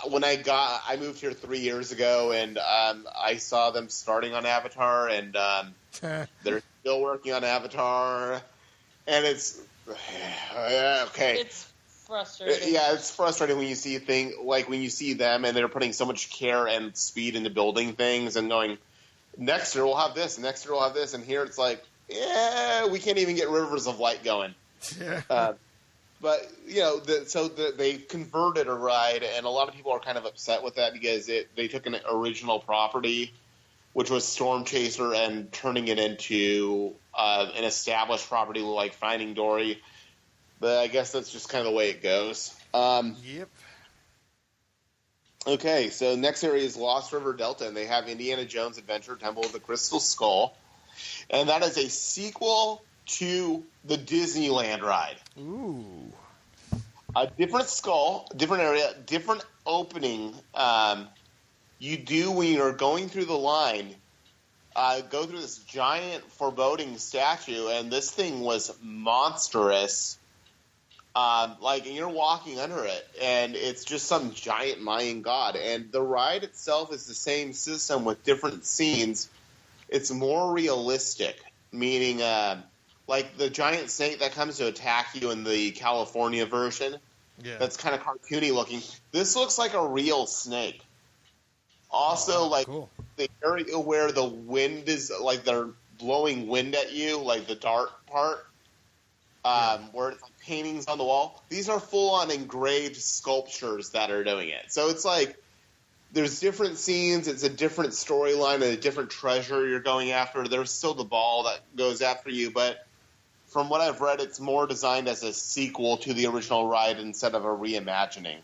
when I moved here 3 years ago, and I saw them starting on Avatar, and they're still working on Avatar, and it's okay. It's frustrating. Yeah, it's frustrating when you see when you see them, and they're putting so much care and speed into building things, and going, next year we'll have this, next year we'll have this, and here it's like, yeah, we can't even get Rivers of Light going. But, they converted a ride, and a lot of people are kind of upset with that because they took an original property, which was Storm Chaser, and turning it into an established property like Finding Dory. But I guess that's just kind of the way it goes. Yep. Okay, so next area is Lost River Delta, and they have Indiana Jones Adventure Temple of the Crystal Skull. And that is a sequel to the Disneyland ride. Ooh. A different skull, different area, different opening. You do when you're going through the line, go through this giant foreboding statue, and this thing was monstrous. And you're walking under it, and it's just some giant Mayan god. And the ride itself is the same system with different scenes. It's more realistic, meaning like the giant snake that comes to attack you in the California version. Yeah. That's kind of cartoony looking. This looks like a real snake. Also, cool. The area where the wind is, like they're blowing wind at you, like the dart part, where it's like paintings on the wall. These are full-on engraved sculptures that are doing it. So it's like there's different scenes. It's a different storyline and a different treasure you're going after. There's still the ball that goes after you, but from what I've read, it's more designed as a sequel to the original ride instead of a reimagining.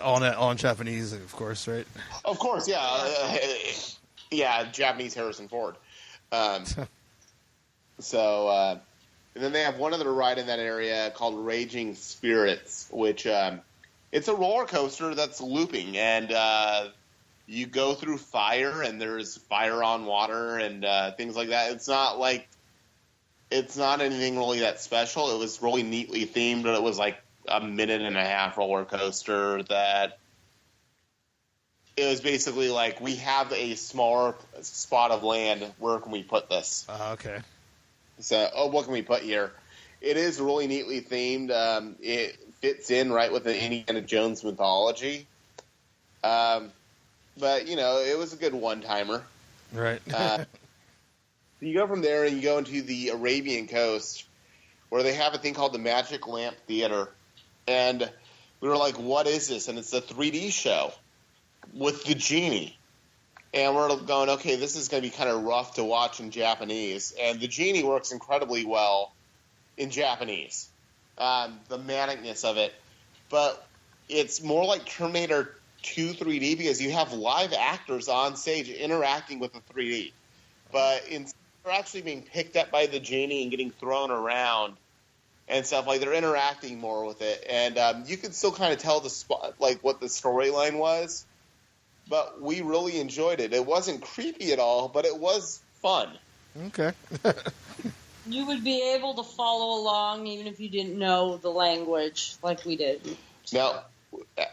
All in Japanese, of course, right? Of course, yeah. Yeah, Japanese Harrison Ford. And then they have one other ride in that area called Raging Spirits, which it's a roller coaster that's looping, and you go through fire, and there's fire on water and things like that. It's not anything really that special. It was really neatly themed, but it was like a minute and a half roller coaster that it was basically like, we have a smaller spot of land. Where can we put this? Okay. So, what can we put here? It is really neatly themed. It fits in right with the Indiana Jones mythology. But, it was a good one-timer. Right. You go from there and you go into the Arabian coast, where they have a thing called the Magic Lamp Theater. And we were like, what is this? And it's a 3D show with the genie. And we're going, okay, this is going to be kind of rough to watch in Japanese. And the genie works incredibly well in Japanese, the manicness of it. But it's more like Terminator 2 3D because you have live actors on stage interacting with the 3D. But they're actually being picked up by the genie and getting thrown around and stuff. Like, they're interacting more with it. And you can still kind of tell what the storyline was. But we really enjoyed it. It wasn't creepy at all, but it was fun. Okay. You would be able to follow along even if you didn't know the language like we did. Now,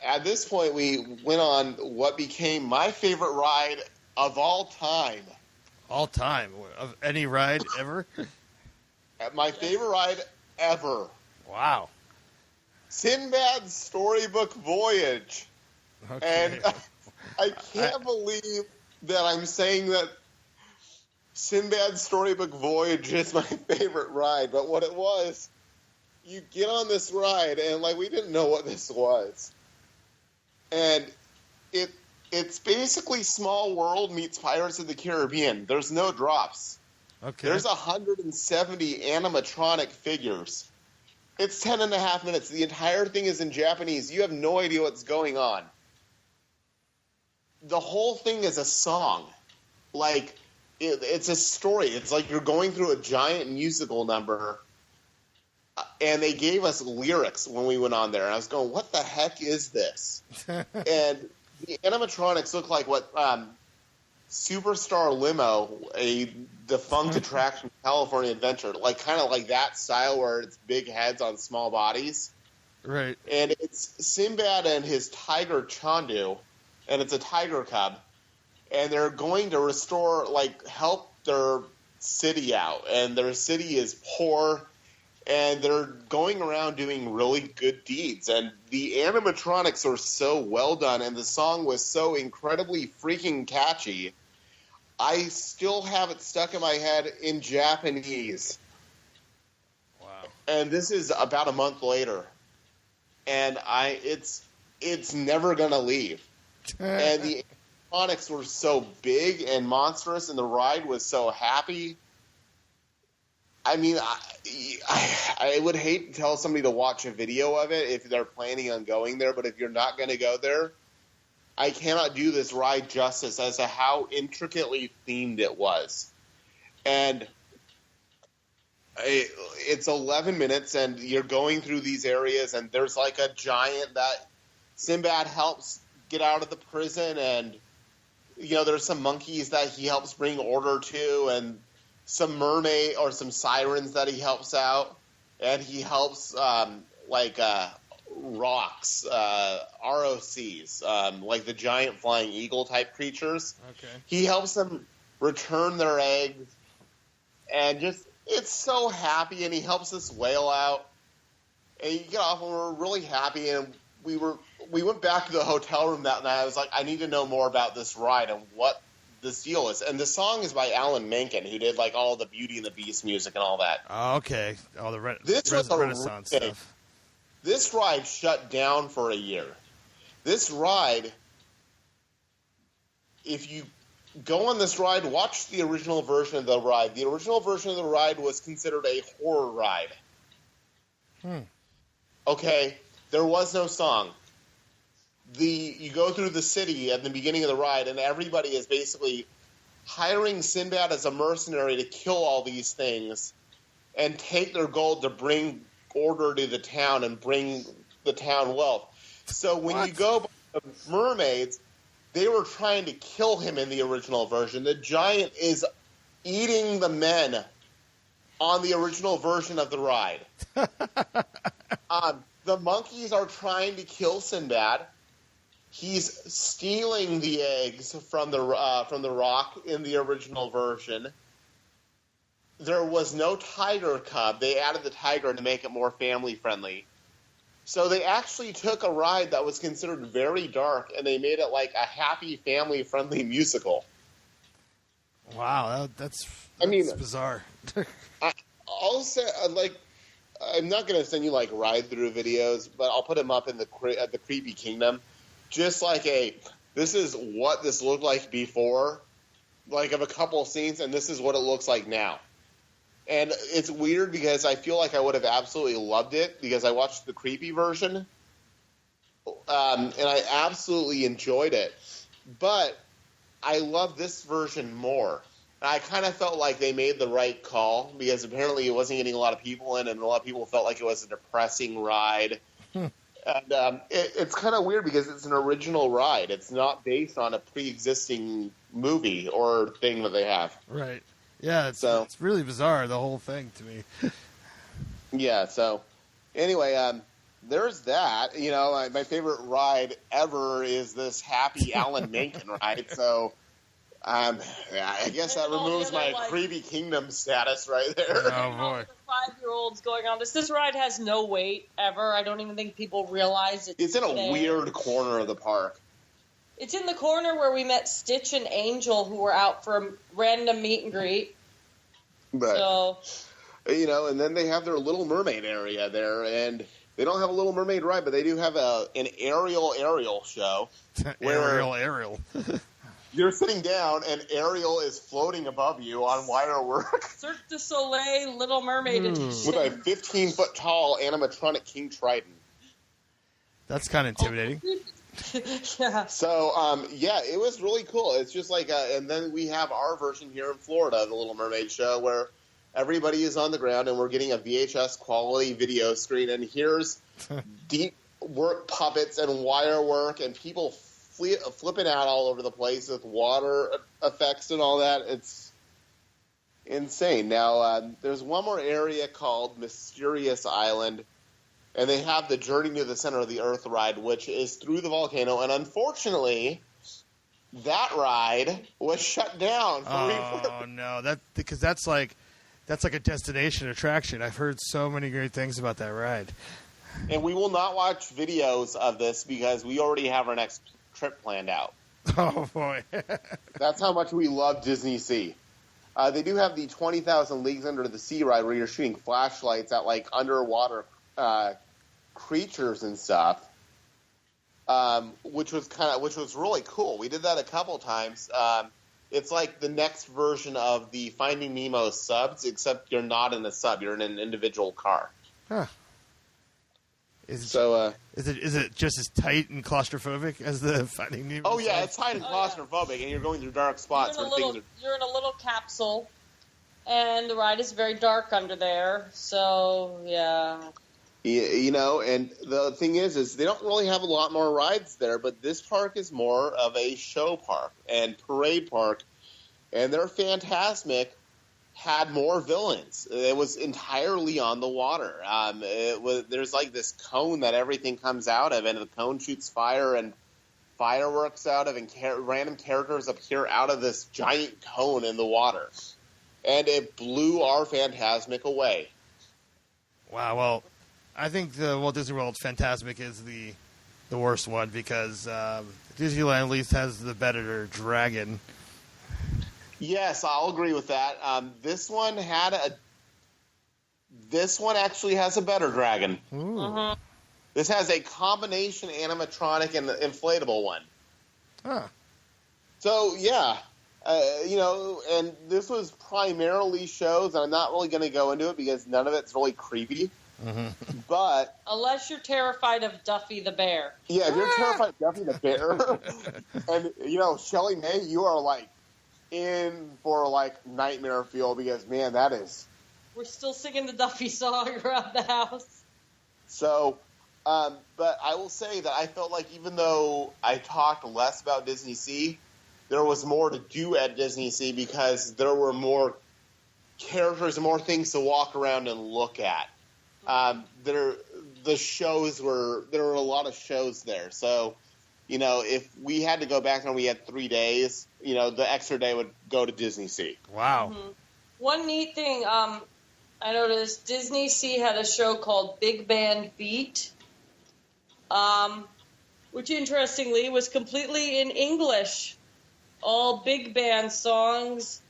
at this point, we went on what became my favorite ride of all time. All time? Of any ride ever? My favorite ride ever. Wow. Sinbad's Storybook Voyage. Okay. And I can't believe that I'm saying that Sinbad's Storybook Voyage is my favorite ride, but what it was, you get on this ride, and we didn't know what this was. And it's basically Small World meets Pirates of the Caribbean. There's no drops. Okay. There's 170 animatronic figures. It's 10.5 minutes. The entire thing is in Japanese. You have no idea what's going on. The whole thing is a song. It's a story. It's like you're going through a giant musical number. And they gave us lyrics when we went on there. And I was going, what the heck is this? And the animatronics look like what Superstar Limo, a defunct attraction, California Adventure, kind of like that style where it's big heads on small bodies. Right. And it's Sinbad and his tiger Chandu, and it's a tiger cub, and they're going to help their city out, and their city is poor, and they're going around doing really good deeds, and the animatronics are so well done, and the song was so incredibly freaking catchy. I still have it stuck in my head in Japanese. Wow. And this is about a month later, and it's never gonna leave. And the animatronics were so big and monstrous, and the ride was so happy. I mean, I would hate to tell somebody to watch a video of it if they're planning on going there, but if you're not going to go there, I cannot do this ride justice as to how intricately themed it was. And it's 11 minutes, and you're going through these areas, and there's like a giant that Sinbad helps get out of the prison, and, there's some monkeys that he helps bring order to, and some mermaid or some sirens that he helps out, and he helps rocks, ROCs, like the giant flying eagle type creatures. Okay. He helps them return their eggs, and it's so happy, and he helps this whale out, and you get off, and we're really happy, and we went back to the hotel room that night. I was like, I need to know more about this ride and what this deal is. And the song is by Alan Menken, who did like all the Beauty and the Beast music and all that. Oh, okay. All the Renaissance okay. stuff. This ride shut down for a year. This ride, if you go on this ride, watch the original version of the ride. The original version of the ride was considered a horror ride. Okay, there was no song. You go through the city at the beginning of the ride, and everybody is basically hiring Sinbad as a mercenary to kill all these things and take their gold to bring order to the town and bring the town wealth. So when you go by the mermaids, they were trying to kill him in the original version. The giant is eating the men on the original version of the ride. The monkeys are trying to kill Sinbad. He's stealing the eggs from the rock in the original version. There was no tiger cub. They added the tiger to make it more family friendly. So they actually took a ride that was considered very dark, and they made it like a happy, family friendly musical. Wow, that's bizarre. I'll say, I'm not going to send you like ride through videos, but I'll put them up in the Creepy Kingdom. Just like this is what this looked like before, like of a couple of scenes, and this is what it looks like now. And it's weird because I feel like I would have absolutely loved it because I watched the creepy version, and I absolutely enjoyed it. But I love this version more. And I kind of felt like they made the right call because apparently it wasn't getting a lot of people in, and a lot of people felt like it was a depressing ride. And it's kind of weird because it's an original ride. It's not based on a pre-existing movie or thing that they have. Right. Yeah, it's really bizarre, the whole thing, to me. Yeah, so anyway, there's that. My favorite ride ever is this happy Alan Menken ride. So I guess that removes my Creepy Kingdom status right there. Oh, boy. 5-year-olds going on this. This ride has no wait ever. I don't even think people realize it. It's in a weird corner of the park. It's in the corner where we met Stitch and Angel, who were out for a random meet and greet. But, and then they have their Little Mermaid area there, and they don't have a Little Mermaid ride, but they do have an aerial show. Aerial. You're sitting down, and Ariel is floating above you on wire work. Cirque du Soleil Little Mermaid edition. With a 15-foot tall animatronic King Triton. That's kind of intimidating. Yeah. So, it was really cool. It's just like, and then we have our version here in Florida, the Little Mermaid show, where everybody is on the ground, and we're getting a VHS quality video screen, and here's deep work puppets and wire work, and people flipping out all over the place with water effects and all that. It's insane. Now, there's one more area called Mysterious Island, And they have the Journey to the Center of the Earth ride, which is through the volcano. And unfortunately, that ride was shut down. Oh, no. Because that's like a destination attraction. I've heard so many great things about that ride. And we will not watch videos of this because we already have our next trip planned out. Oh, boy. That's how much we love Disney Sea. They do have the 20,000 Leagues Under the Sea ride where you're shooting flashlights at, like, underwater creatures and stuff, which was really cool. We did that a couple times. It's like the next version of the Finding Nemo subs, except you're not in a sub. You're in an individual car. Huh. Is it just as tight and claustrophobic as the Finding Nemo? Oh yeah, it's tight and claustrophobic, and you're going through dark spots You're in a little capsule, and the ride is very dark under there. So yeah. You know, and the thing is they don't really have a lot more rides there, but this park is more of a show park and parade park, and their Fantasmic had more villains. It was entirely on the water. There's like this cone that everything comes out of, and the cone shoots fire and fireworks out of, and random characters appear out of this giant cone in the water. And it blew our Fantasmic away. Wow, well, I think the Walt Disney World Fantasmic is the worst one because Disneyland at least has the better dragon. Yes, I'll agree with that. This one actually has a better dragon. Ooh. This has a combination animatronic and inflatable one. Huh. So, yeah. And this was primarily shows, and I'm not really going to go into it because none of it's really creepy. Mm-hmm. But unless you're terrified of Duffy the bear. Yeah, if you're terrified of Duffy the bear, and, Shelley May, you are, like, in for, like, nightmare fuel because, man, that is... We're still singing the Duffy song around the house. So, but I will say that I felt like even though I talked less about Disney Sea, there was more to do at Disney Sea because there were more characters and more things to walk around and look at. There were a lot of shows there. So, if we had to go back and we had 3 days, the extra day would go to Disney Sea. Wow. Mm-hmm. One neat thing, I noticed Disney Sea had a show called Big Band Beat, which interestingly was completely in English. All big band songs,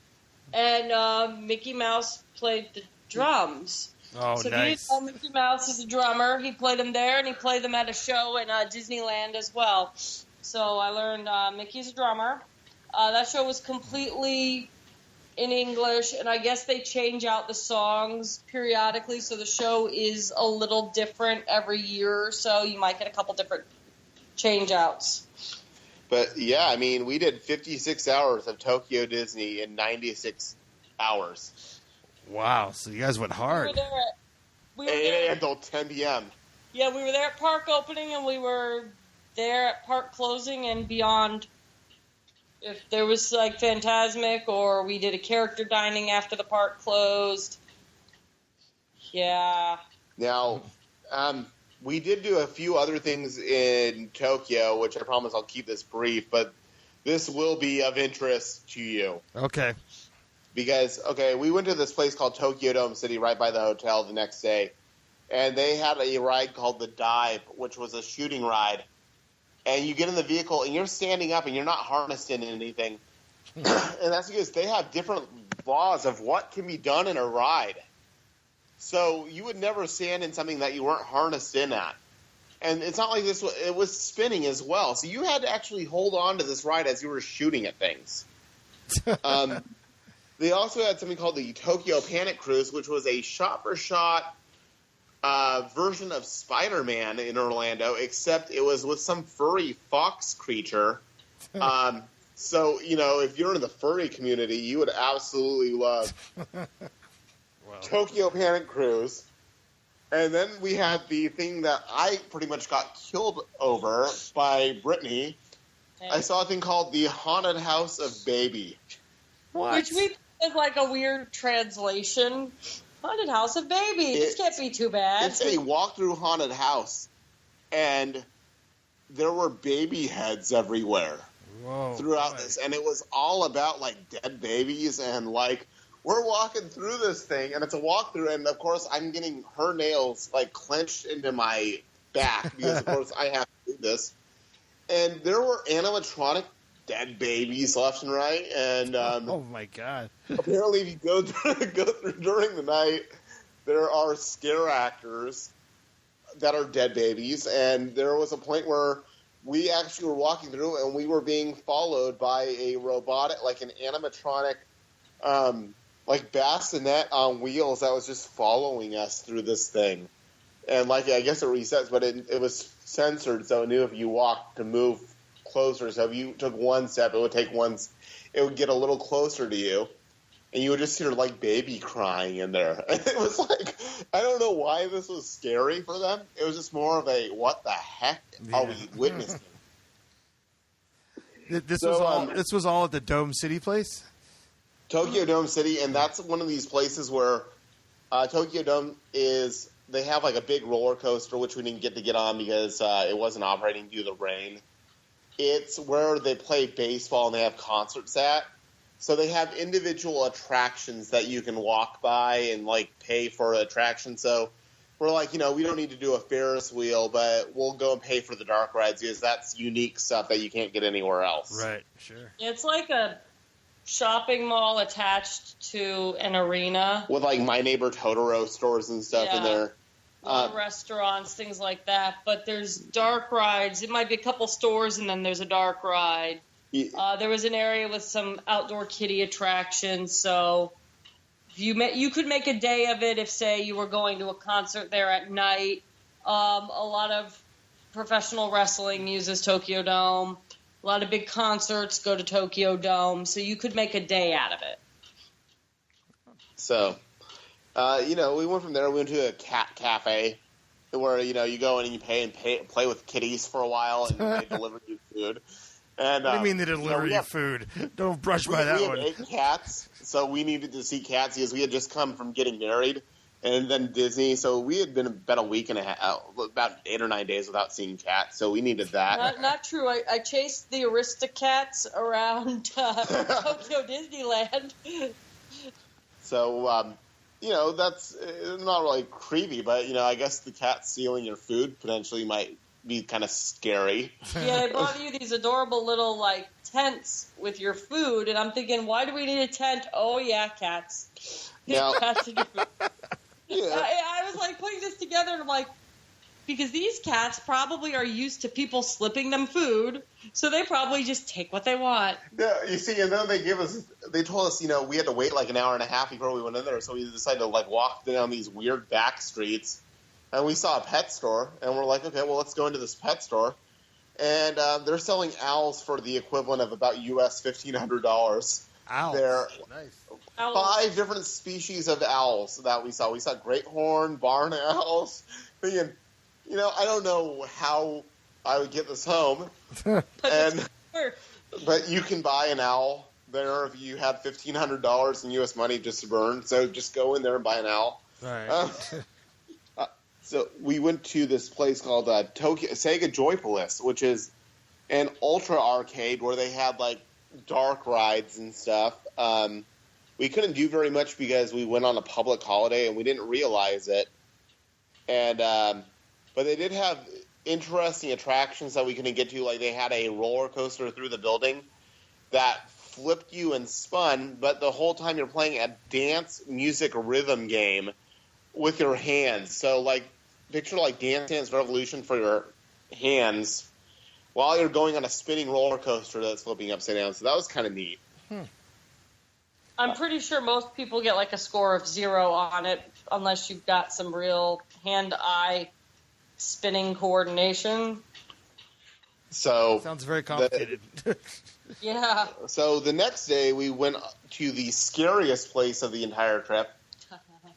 and Mickey Mouse played the drums. Oh, so nice. So Mickey Mouse is a drummer. He played them there, and he played them at a show in Disneyland as well. So I learned Mickey's a drummer. That show was completely in English, and I guess they change out the songs periodically, so the show is a little different every year, so you might get a couple different change-outs. But, yeah, I mean, we did 56 hours of Tokyo Disney in 96 hours. Wow, so you guys went hard. We were there until 10 p.m. Yeah, we were there at park opening, and we were there at park closing and beyond. If there was, like, Fantasmic, or we did a character dining after the park closed. Yeah. Now, we did do a few other things in Tokyo, which I promise I'll keep this brief, but this will be of interest to you. Okay. Because, we went to this place called Tokyo Dome City right by the hotel the next day, and they had a ride called the Dive, which was a shooting ride. And you get in the vehicle, and you're standing up, and you're not harnessed in anything. And that's because they have different laws of what can be done in a ride. So you would never stand in something that you weren't harnessed in at. And it's not like this, it was spinning as well. So you had to actually hold on to this ride as you were shooting at things. They also had something called the Tokyo Panic Cruise, which was a shot-for-shot version of Spider-Man in Orlando, except it was with some furry fox creature. So, if you're in the furry community, you would absolutely love Tokyo Panic Cruise. And then we had the thing that I pretty much got killed over by Brittany. Okay. I saw a thing called the Haunted House of Baby. What? Which we think is like a weird translation. Haunted house of baby. This can't be too bad. It's a walk-through haunted house, and there were baby heads everywhere throughout this, and it was all about like dead babies, and like we're walking through this thing, and it's a walkthrough, and of course I'm getting her nails like clenched into my back because of course I have to do this, and there were animatronic dead babies left and right, and oh my god! Apparently, if you go through during the night, there are scare actors that are dead babies, and there was a point where we actually were walking through, and we were being followed by a robotic, like an animatronic, like bassinet on wheels that was just following us through this thing, and like I guess it resets, but it was censored, so it knew if you walked to move closer. So if you took one step, it would get a little closer to you, and you would just hear like baby crying in there. And it was like, I don't know why this was scary for them. It was just more of a what the heck are we witnessing? This was all at the Dome City place? Tokyo Dome City, and that's one of these places where Tokyo Dome is. They have like a big roller coaster, which we didn't get on because it wasn't operating due to the rain. It's where they play baseball and they have concerts at. So they have individual attractions that you can walk by and like pay for attractions. So we're like, we don't need to do a Ferris wheel, but we'll go and pay for the dark rides because that's unique stuff that you can't get anywhere else. Right, sure. It's like a shopping mall attached to an arena. With like My Neighbor Totoro stores and stuff in there. Restaurants, things like that, but there's dark rides. It might be a couple stores, and then there's a dark ride. Yeah. There was an area with some outdoor kiddie attractions, so you could make a day of it if, say, you were going to a concert there at night. A lot of professional wrestling uses Tokyo Dome. A lot of big concerts go to Tokyo Dome, so you could make a day out of it. So... we went from there. We went to a cat cafe where, you go in and you pay and play with kitties for a while, and they deliver you food. And, what do you mean they deliver you food? Don't brush by that one. We had 8 cats, so we needed to see cats because we had just come from getting married and then Disney. So we had been about a week and a half, about 8 or 9 days without seeing cats. So we needed that. Not true. I chased the Aristocats around Tokyo Disneyland. So, that's not really creepy, but, I guess the cat stealing your food potentially might be kind of scary. Yeah, they brought you these adorable little, tents with your food, and I'm thinking, why do we need a tent? Oh, yeah, cats. Now, cats in your food. Yeah. I was, putting this together, and I'm like, because these cats probably are used to people slipping them food, so they probably just take what they want. Yeah, you see, and then they told us, we had to wait an hour and a half before we went in there, so we decided to walk down these weird back streets, and we saw a pet store, and we're like, okay, well, let's go into this pet store, and they're selling owls for the equivalent of about US $1,500. Owls? They're nice. 5 different species of owls that we saw. We saw great horn, barn owls, thinking, I don't know how I would get this home, but you can buy an owl there if you had $1,500 in U.S. money just to burn. So just go in there and buy an owl. Right. So we went to this place called Sega Joypolis, which is an ultra arcade where they had dark rides and stuff. We couldn't do very much because we went on a public holiday and we didn't realize it. And but they did have interesting attractions that we couldn't get to. They had a roller coaster through the building that flipped you and spun, but the whole time you're playing a dance music rhythm game with your hands. So picture Dance Dance Revolution for your hands while you're going on a spinning roller coaster that's flipping upside down. So that was kind of neat. I'm pretty sure most people get a score of 0 on it unless you've got some real hand-eye spinning coordination. So sounds very complicated. Yeah. So the next day we went to the scariest place of the entire trip,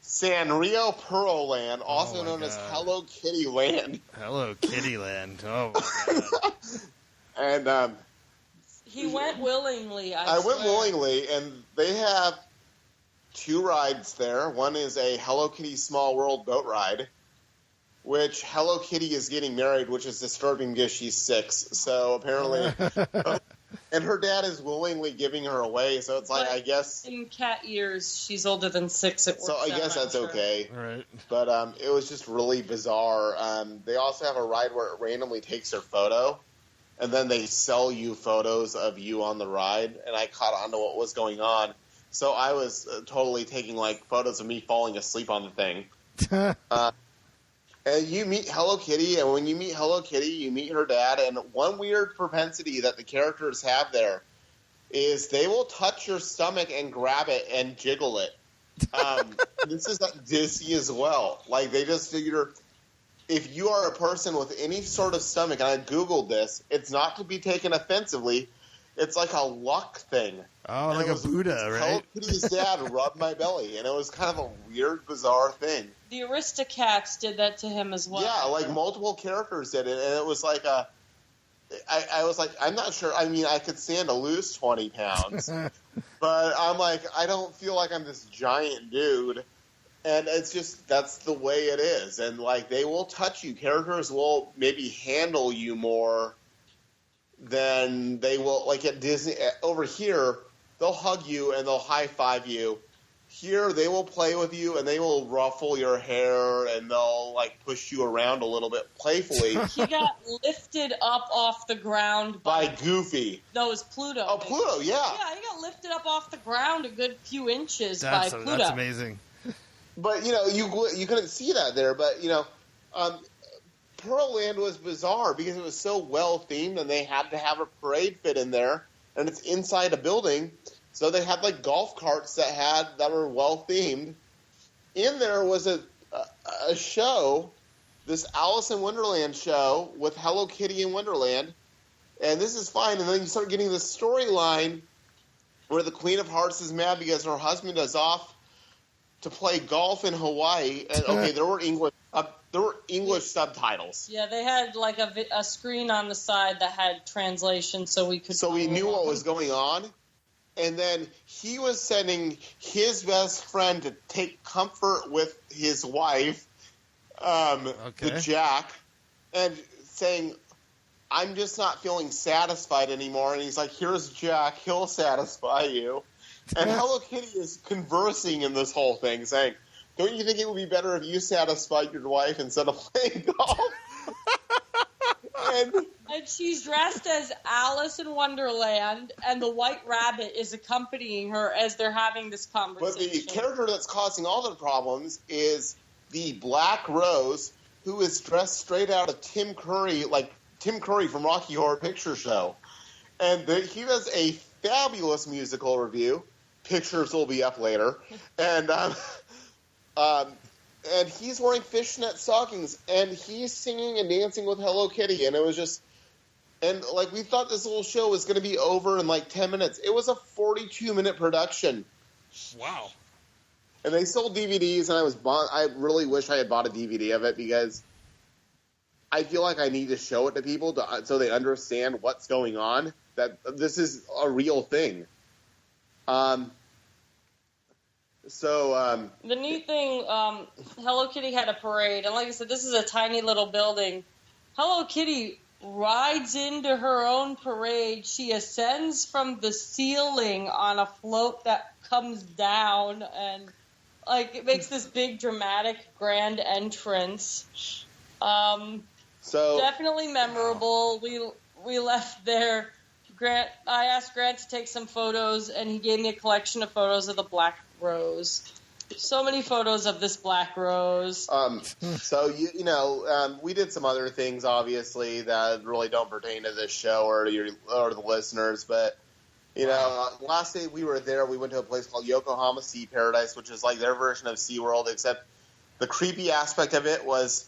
Sanrio Pearl Land, also known as Hello Kitty Land. Hello Kitty Land. Oh my god. And he went willingly. I went willingly, and they have 2 rides there. One is a Hello Kitty Small World boat ride, which Hello Kitty is getting married, which is disturbing because she's 6. So apparently, and her dad is willingly giving her away. So it's like, I guess in cat years, she's older than 6. So I guess that's okay. Right. But it was just really bizarre. They also have a ride where it randomly takes your photo, and then they sell you photos of you on the ride. And I caught on to what was going on. So I was totally taking, like, photos of me falling asleep on the thing. And you meet Hello Kitty, and when you meet Hello Kitty, you meet her dad. And one weird propensity that the characters have there is they will touch your stomach and grab it and jiggle it. This is at Disney as well. Like, they just figure if you are a person with any sort of stomach, and I Googled this, it's not to be taken offensively. It's like a luck thing. Oh, and like a Buddha, right? Hello Kitty's dad rubbed my belly, and it was kind of a weird, bizarre thing. The Aristocats did that to him as well. Yeah, like multiple characters did it, and it was like I was like, I'm not sure. I mean, I could stand to lose 20 pounds, but I'm like, I don't feel like I'm this giant dude, and it's just that's the way it is. And like, they will touch you. Characters will maybe handle you more than they will, like at Disney. Over here, they'll hug you and they'll high five you. Here, they will play with you and they will ruffle your hair and they'll like push you around a little bit playfully. He got lifted up off the ground by Goofy. No, it was Pluto. Oh, Pluto, yeah. Yeah, he got lifted up off the ground a good few inches by Pluto. That's amazing. But you know, you couldn't see that there. But you know, Pearl Land was bizarre because it was so well themed, and they had to have a parade fit in there, and it's inside a building, so they had like golf carts that were well themed. In there was a show, this Alice in Wonderland show with Hello Kitty in Wonderland, and this is fine. And then you start getting this storyline where the Queen of Hearts is mad because her husband is off to play golf in Hawaii, and okay, there were English subtitles. Yeah, they had like a screen on the side that had translation, so we could. So we knew what was going on, and then he was sending his best friend to take comfort with his wife, the Jack, and saying, "I'm just not feeling satisfied anymore." And he's like, "Here's Jack; he'll satisfy you." And Hello Kitty is conversing in this whole thing, saying, "Don't you think it would be better if you satisfied your wife instead of playing golf?" and she's dressed as Alice in Wonderland, and the White Rabbit is accompanying her as they're having this conversation. But the character that's causing all the problems is the Black Rose, who is dressed straight out of Tim Curry, like Tim Curry from Rocky Horror Picture Show. And he does a fabulous musical review. Pictures will be up later. And and he's wearing fishnet stockings, and he's singing and dancing with Hello Kitty, and it was just, and like we thought this little show was going to be over in like 10 minutes. It was a 42-minute production. Wow. And they sold DVDs, and I really wish I had bought a DVD of it because I feel like I need to show it to people so they understand what's going on, that this is a real thing. The neat thing, Hello Kitty had a parade, and like I said, this is a tiny little building. Hello Kitty rides into her own parade. She ascends from the ceiling on a float that comes down, and like it makes this big, dramatic, grand entrance. Definitely memorable. We left there. I asked Grant to take some photos, and he gave me a collection of photos of the Black Rose. So many photos of this Black Rose. We did some other things, obviously, that really don't pertain to this show or the listeners. But last day we were there, we went to a place called Yokohama Sea Paradise, which is like their version of SeaWorld, except the creepy aspect of it was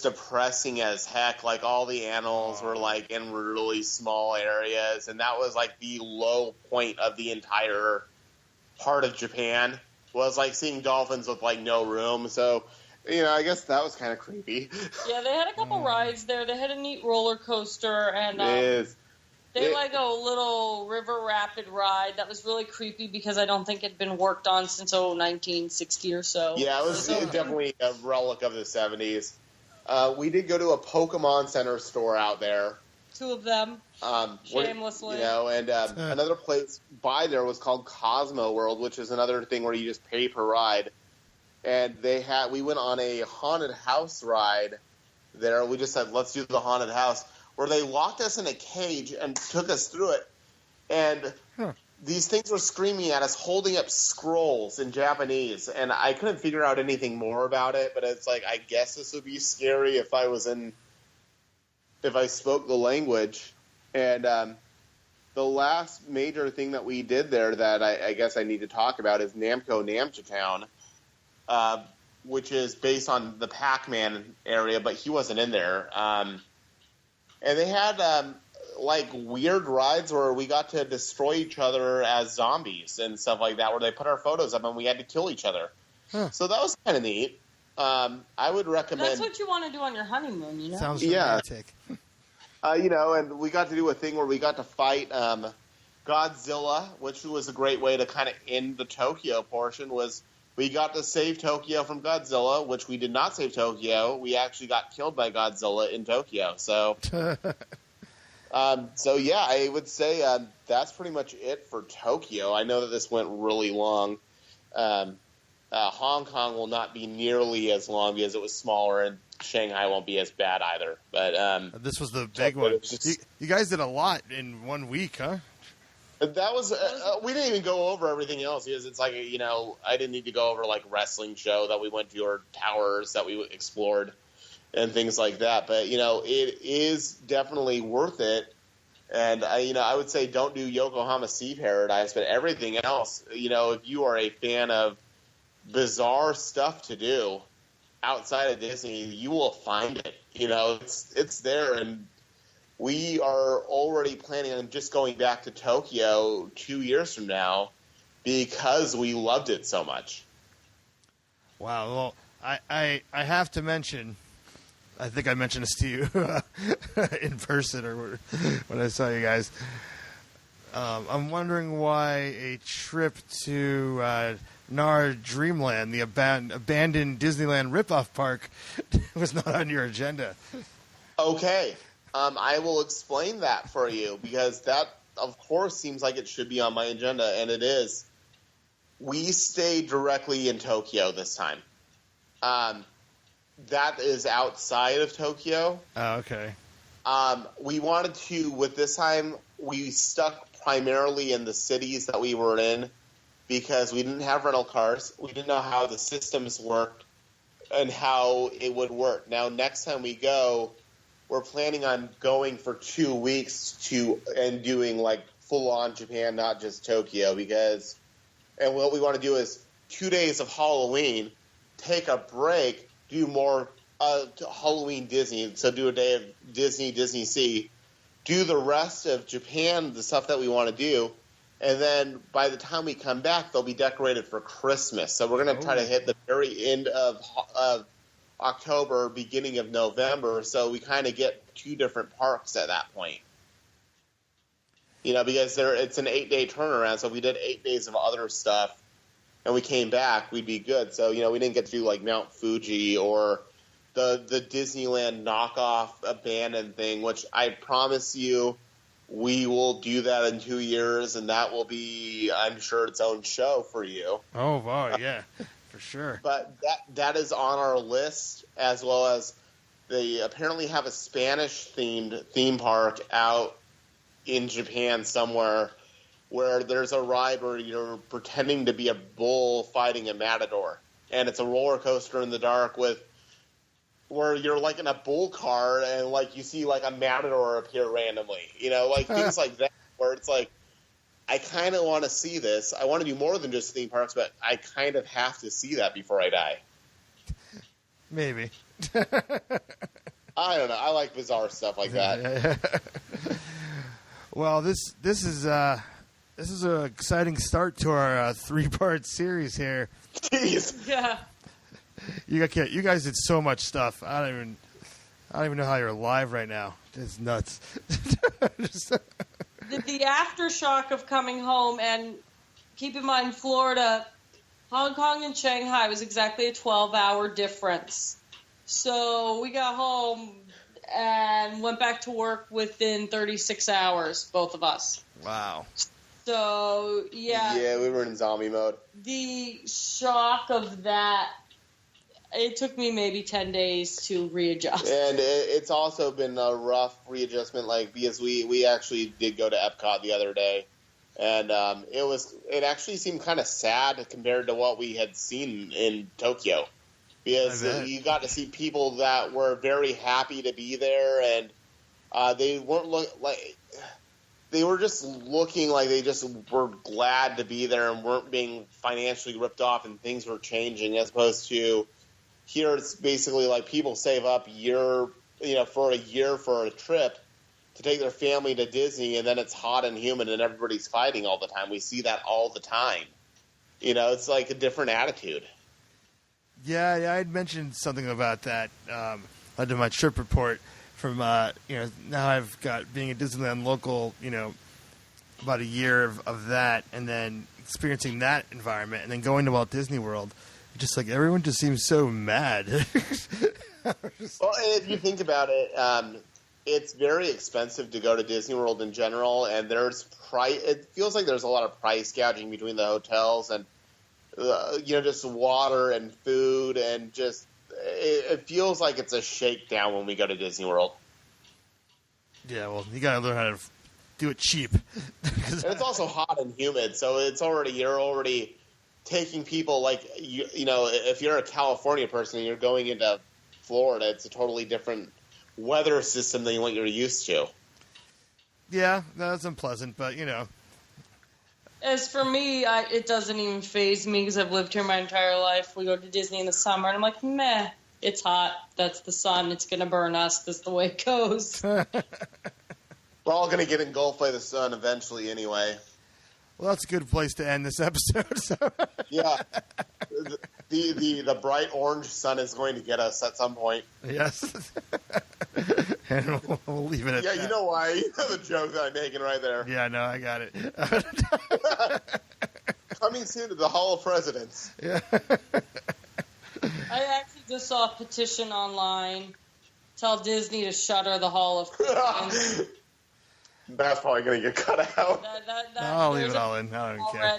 depressing as heck. Like all the animals were like in really small areas, and that was like the low point of the entire part of Japan, was like seeing dolphins with like no room. So, I guess that was kind of creepy. Yeah, they had a couple rides there. They had a neat roller coaster, and They had like a little river rapid ride that was really creepy because I don't think it had been worked on since 1960 or so. Yeah, it was definitely a relic of the 70s. We did go to a Pokemon Center store out there. 2 of them, shamelessly. And another place by there was called Cosmo World, which is another thing where you just pay per ride. And we went on a haunted house ride there. We just said, let's do the haunted house, where they locked us in a cage and took us through it. And these things were screaming at us, holding up scrolls in Japanese. And I couldn't figure out anything more about it, but it's like, I guess this would be scary if I spoke the language. And the last major thing that we did there that I guess I need to talk about is Namco Namcha Town, which is based on the Pac-Man area, but he wasn't in there. And they had like weird rides where we got to destroy each other as zombies and stuff like that, where they put our photos up and we had to kill each other. So that was kind of neat. I would recommend. That's what you want to do on your honeymoon, you know? Sounds romantic. And we got to do a thing where we got to fight Godzilla, which was a great way to kind of end the Tokyo portion. Was we got to save Tokyo from Godzilla, which we did not save Tokyo. We actually got killed by Godzilla in Tokyo. So, yeah, I would say that's pretty much it for Tokyo. I know that this went really long. Hong Kong will not be nearly as long because it was smaller, and Shanghai won't be as bad either. But this was the big one. You guys did a lot in 1 week, huh? That was we didn't even go over everything else because it's like, I didn't need to go over like wrestling show that we went to or towers that we explored and things like that. But it is definitely worth it. And I would say don't do Yokohama Sea Paradise, but everything else, if you are a fan of bizarre stuff to do outside of Disney, you will find it. It's there, and we are already planning on just going back to Tokyo 2 years from now because we loved it so much. Wow. Well, I have to mention, I think I mentioned this to you in person or when I saw you guys. I'm wondering why a trip to Nar Dreamland, the abandoned Disneyland ripoff park, was not on your agenda. Okay. I will explain that for you because that, of course, seems like it should be on my agenda, and it is. We stayed directly in Tokyo this time. That is outside of Tokyo. Oh, okay. We wanted to, with this time, we stuck primarily in the cities that we were in because we didn't have rental cars. We didn't know how the systems worked and how it would work. Now, next time we go, we're planning on going for 2 weeks and doing like full on Japan, not just Tokyo, and what we want to do is 2 days of Halloween, take a break, do more Halloween Disney, so do a day of Disney Sea, do the rest of Japan, the stuff that we want to do, and then by the time we come back, they'll be decorated for Christmas. So we're going to try to hit the very end of October, beginning of November, so we kind of get 2 different parks at that point. Because it's an 8-day turnaround, so if we did 8 days of other stuff and we came back, we'd be good. So, we didn't get to do like Mount Fuji or the Disneyland knockoff abandoned thing, which I promise you we will do that in 2 years, and that will be, I'm sure, its own show for you. Oh, wow, yeah. For sure. But that is on our list, as well as they apparently have a Spanish-themed theme park out in Japan somewhere where there's a ride where you're pretending to be a bull fighting a matador. And it's a roller coaster in the dark where you're like in a bull car and like you see like a matador appear randomly. Like things like that where it's like, I kind of want to see this. I want to do more than just theme parks, but I kind of have to see that before I die. Maybe. I don't know. I like bizarre stuff like that. Well, this is an exciting start to our 3-part series here. Jeez. Yeah. You guys did so much stuff. I don't even know how you're alive right now. It's nuts. the aftershock of coming home, and keep in mind, Florida, Hong Kong and Shanghai was exactly a 12-hour difference. So we got home and went back to work within 36 hours, both of us. Wow. So, yeah. Yeah, we were in zombie mode. The shock of that, it took me maybe 10 days to readjust. And it's also been a rough readjustment, because we actually did go to Epcot the other day. And it actually seemed kind of sad compared to what we had seen in Tokyo. Because you got to see people that were very happy to be there, and they weren't they were just looking like they just were glad to be there and weren't being financially ripped off, and things were changing, as opposed to here it's basically like people save up for a year for a trip to take their family to Disney, and then it's hot and humid and everybody's fighting all the time. We see that all the time. It's like a different attitude. Yeah, I had mentioned something about that under my trip report from, now I've got being a Disneyland local, about a year of that, and then experiencing that environment, and then going to Walt Disney World. Just like everyone just seems so mad. Well, if you think about it, it's very expensive to go to Disney World in general, and it feels like there's a lot of price gouging between the hotels and just water and food, and just it feels like it's a shakedown when we go to Disney World. Yeah, well, you gotta learn how to do it cheap. And it's also hot and humid, so you're already taking people if you're a California person and you're going into Florida, it's a totally different weather system than what you're used to. Yeah, that's unpleasant, but As for me, it doesn't even faze me because I've lived here my entire life. We go to Disney in the summer, and I'm like, meh, it's hot. That's the sun. It's going to burn us. That's the way it goes. We're all going to get engulfed by the sun eventually anyway. Well, that's a good place to end this episode. So. Yeah. The bright orange sun is going to get us at some point. Yes. And we'll leave it at that. Yeah, you know why. You know the joke that I'm making right there. Yeah, no, I got it. Coming soon to the Hall of Presidents. Yeah. I actually just saw a petition online. Tell Disney to shutter the Hall of Presidents. That's probably going to get cut out. I'll leave it all in. I don't care.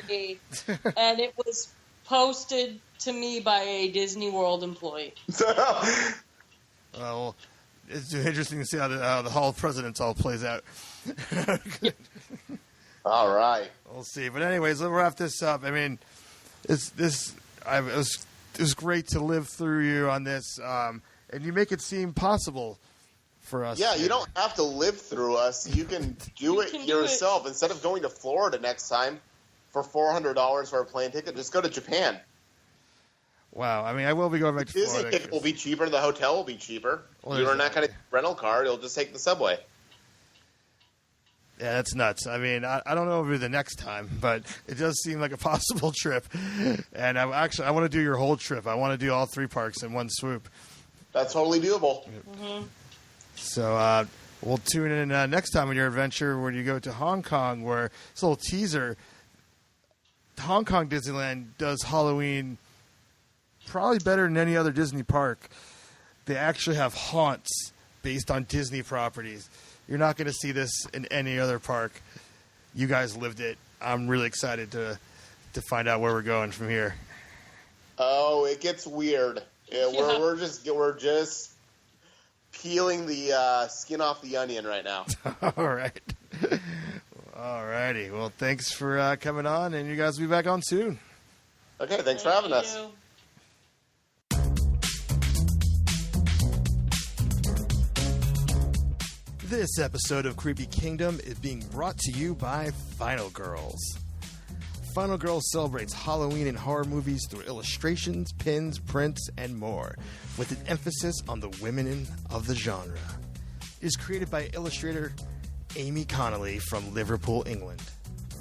And it was posted to me by a Disney World employee. Well, it's interesting to see how the Hall of Presidents all plays out. All right. We'll see. But anyways, let's wrap this up. I mean, it was great to live through you on this, and you make it seem possible for us. Yeah, you don't have to live through us. You can do it yourself. Instead of going to Florida next time for $400 for a plane ticket, just go to Japan. Wow. I mean, I will be going back to Florida. The Disney ticket will be cheaper. The hotel will be cheaper. Well, you're not going to rental car. You'll just take the subway. Yeah, that's nuts. I mean, I don't know if it'll be the next time, but it does seem like a possible trip. And I want to do your whole trip. I want to do all three parks in one swoop. That's totally doable. Mm-hmm. So we'll tune in next time on your adventure when you go to Hong Kong, where it's a little teaser. Hong Kong Disneyland does Halloween probably better than any other Disney park. They actually have haunts based on Disney properties. You're not going to see this in any other park. You guys lived it. I'm really excited to find out where we're going from here. Oh, it gets weird. Yeah, we're just peeling the skin off the onion right now. All right. All righty. Well, thanks for coming on, and you guys will be back on soon. Okay, thanks for having us. This episode of Creepy Kingdom is being brought to you by Final Girls. Final Girls celebrates Halloween and horror movies through illustrations, pins, prints, and more, with an emphasis on the women of the genre. It is created by illustrator Amy Connolly from Liverpool, England.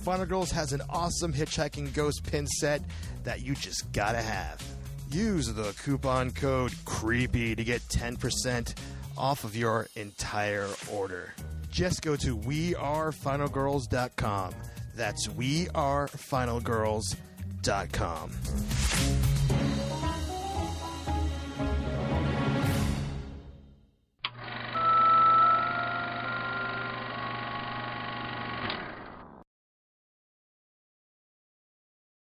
Final Girls has an awesome hitchhiking ghost pin set that you just gotta have. Use the coupon code CREEPY to get 10% off of your entire order. just go to wearefinalgirls.com. That's wearefinalgirls.com.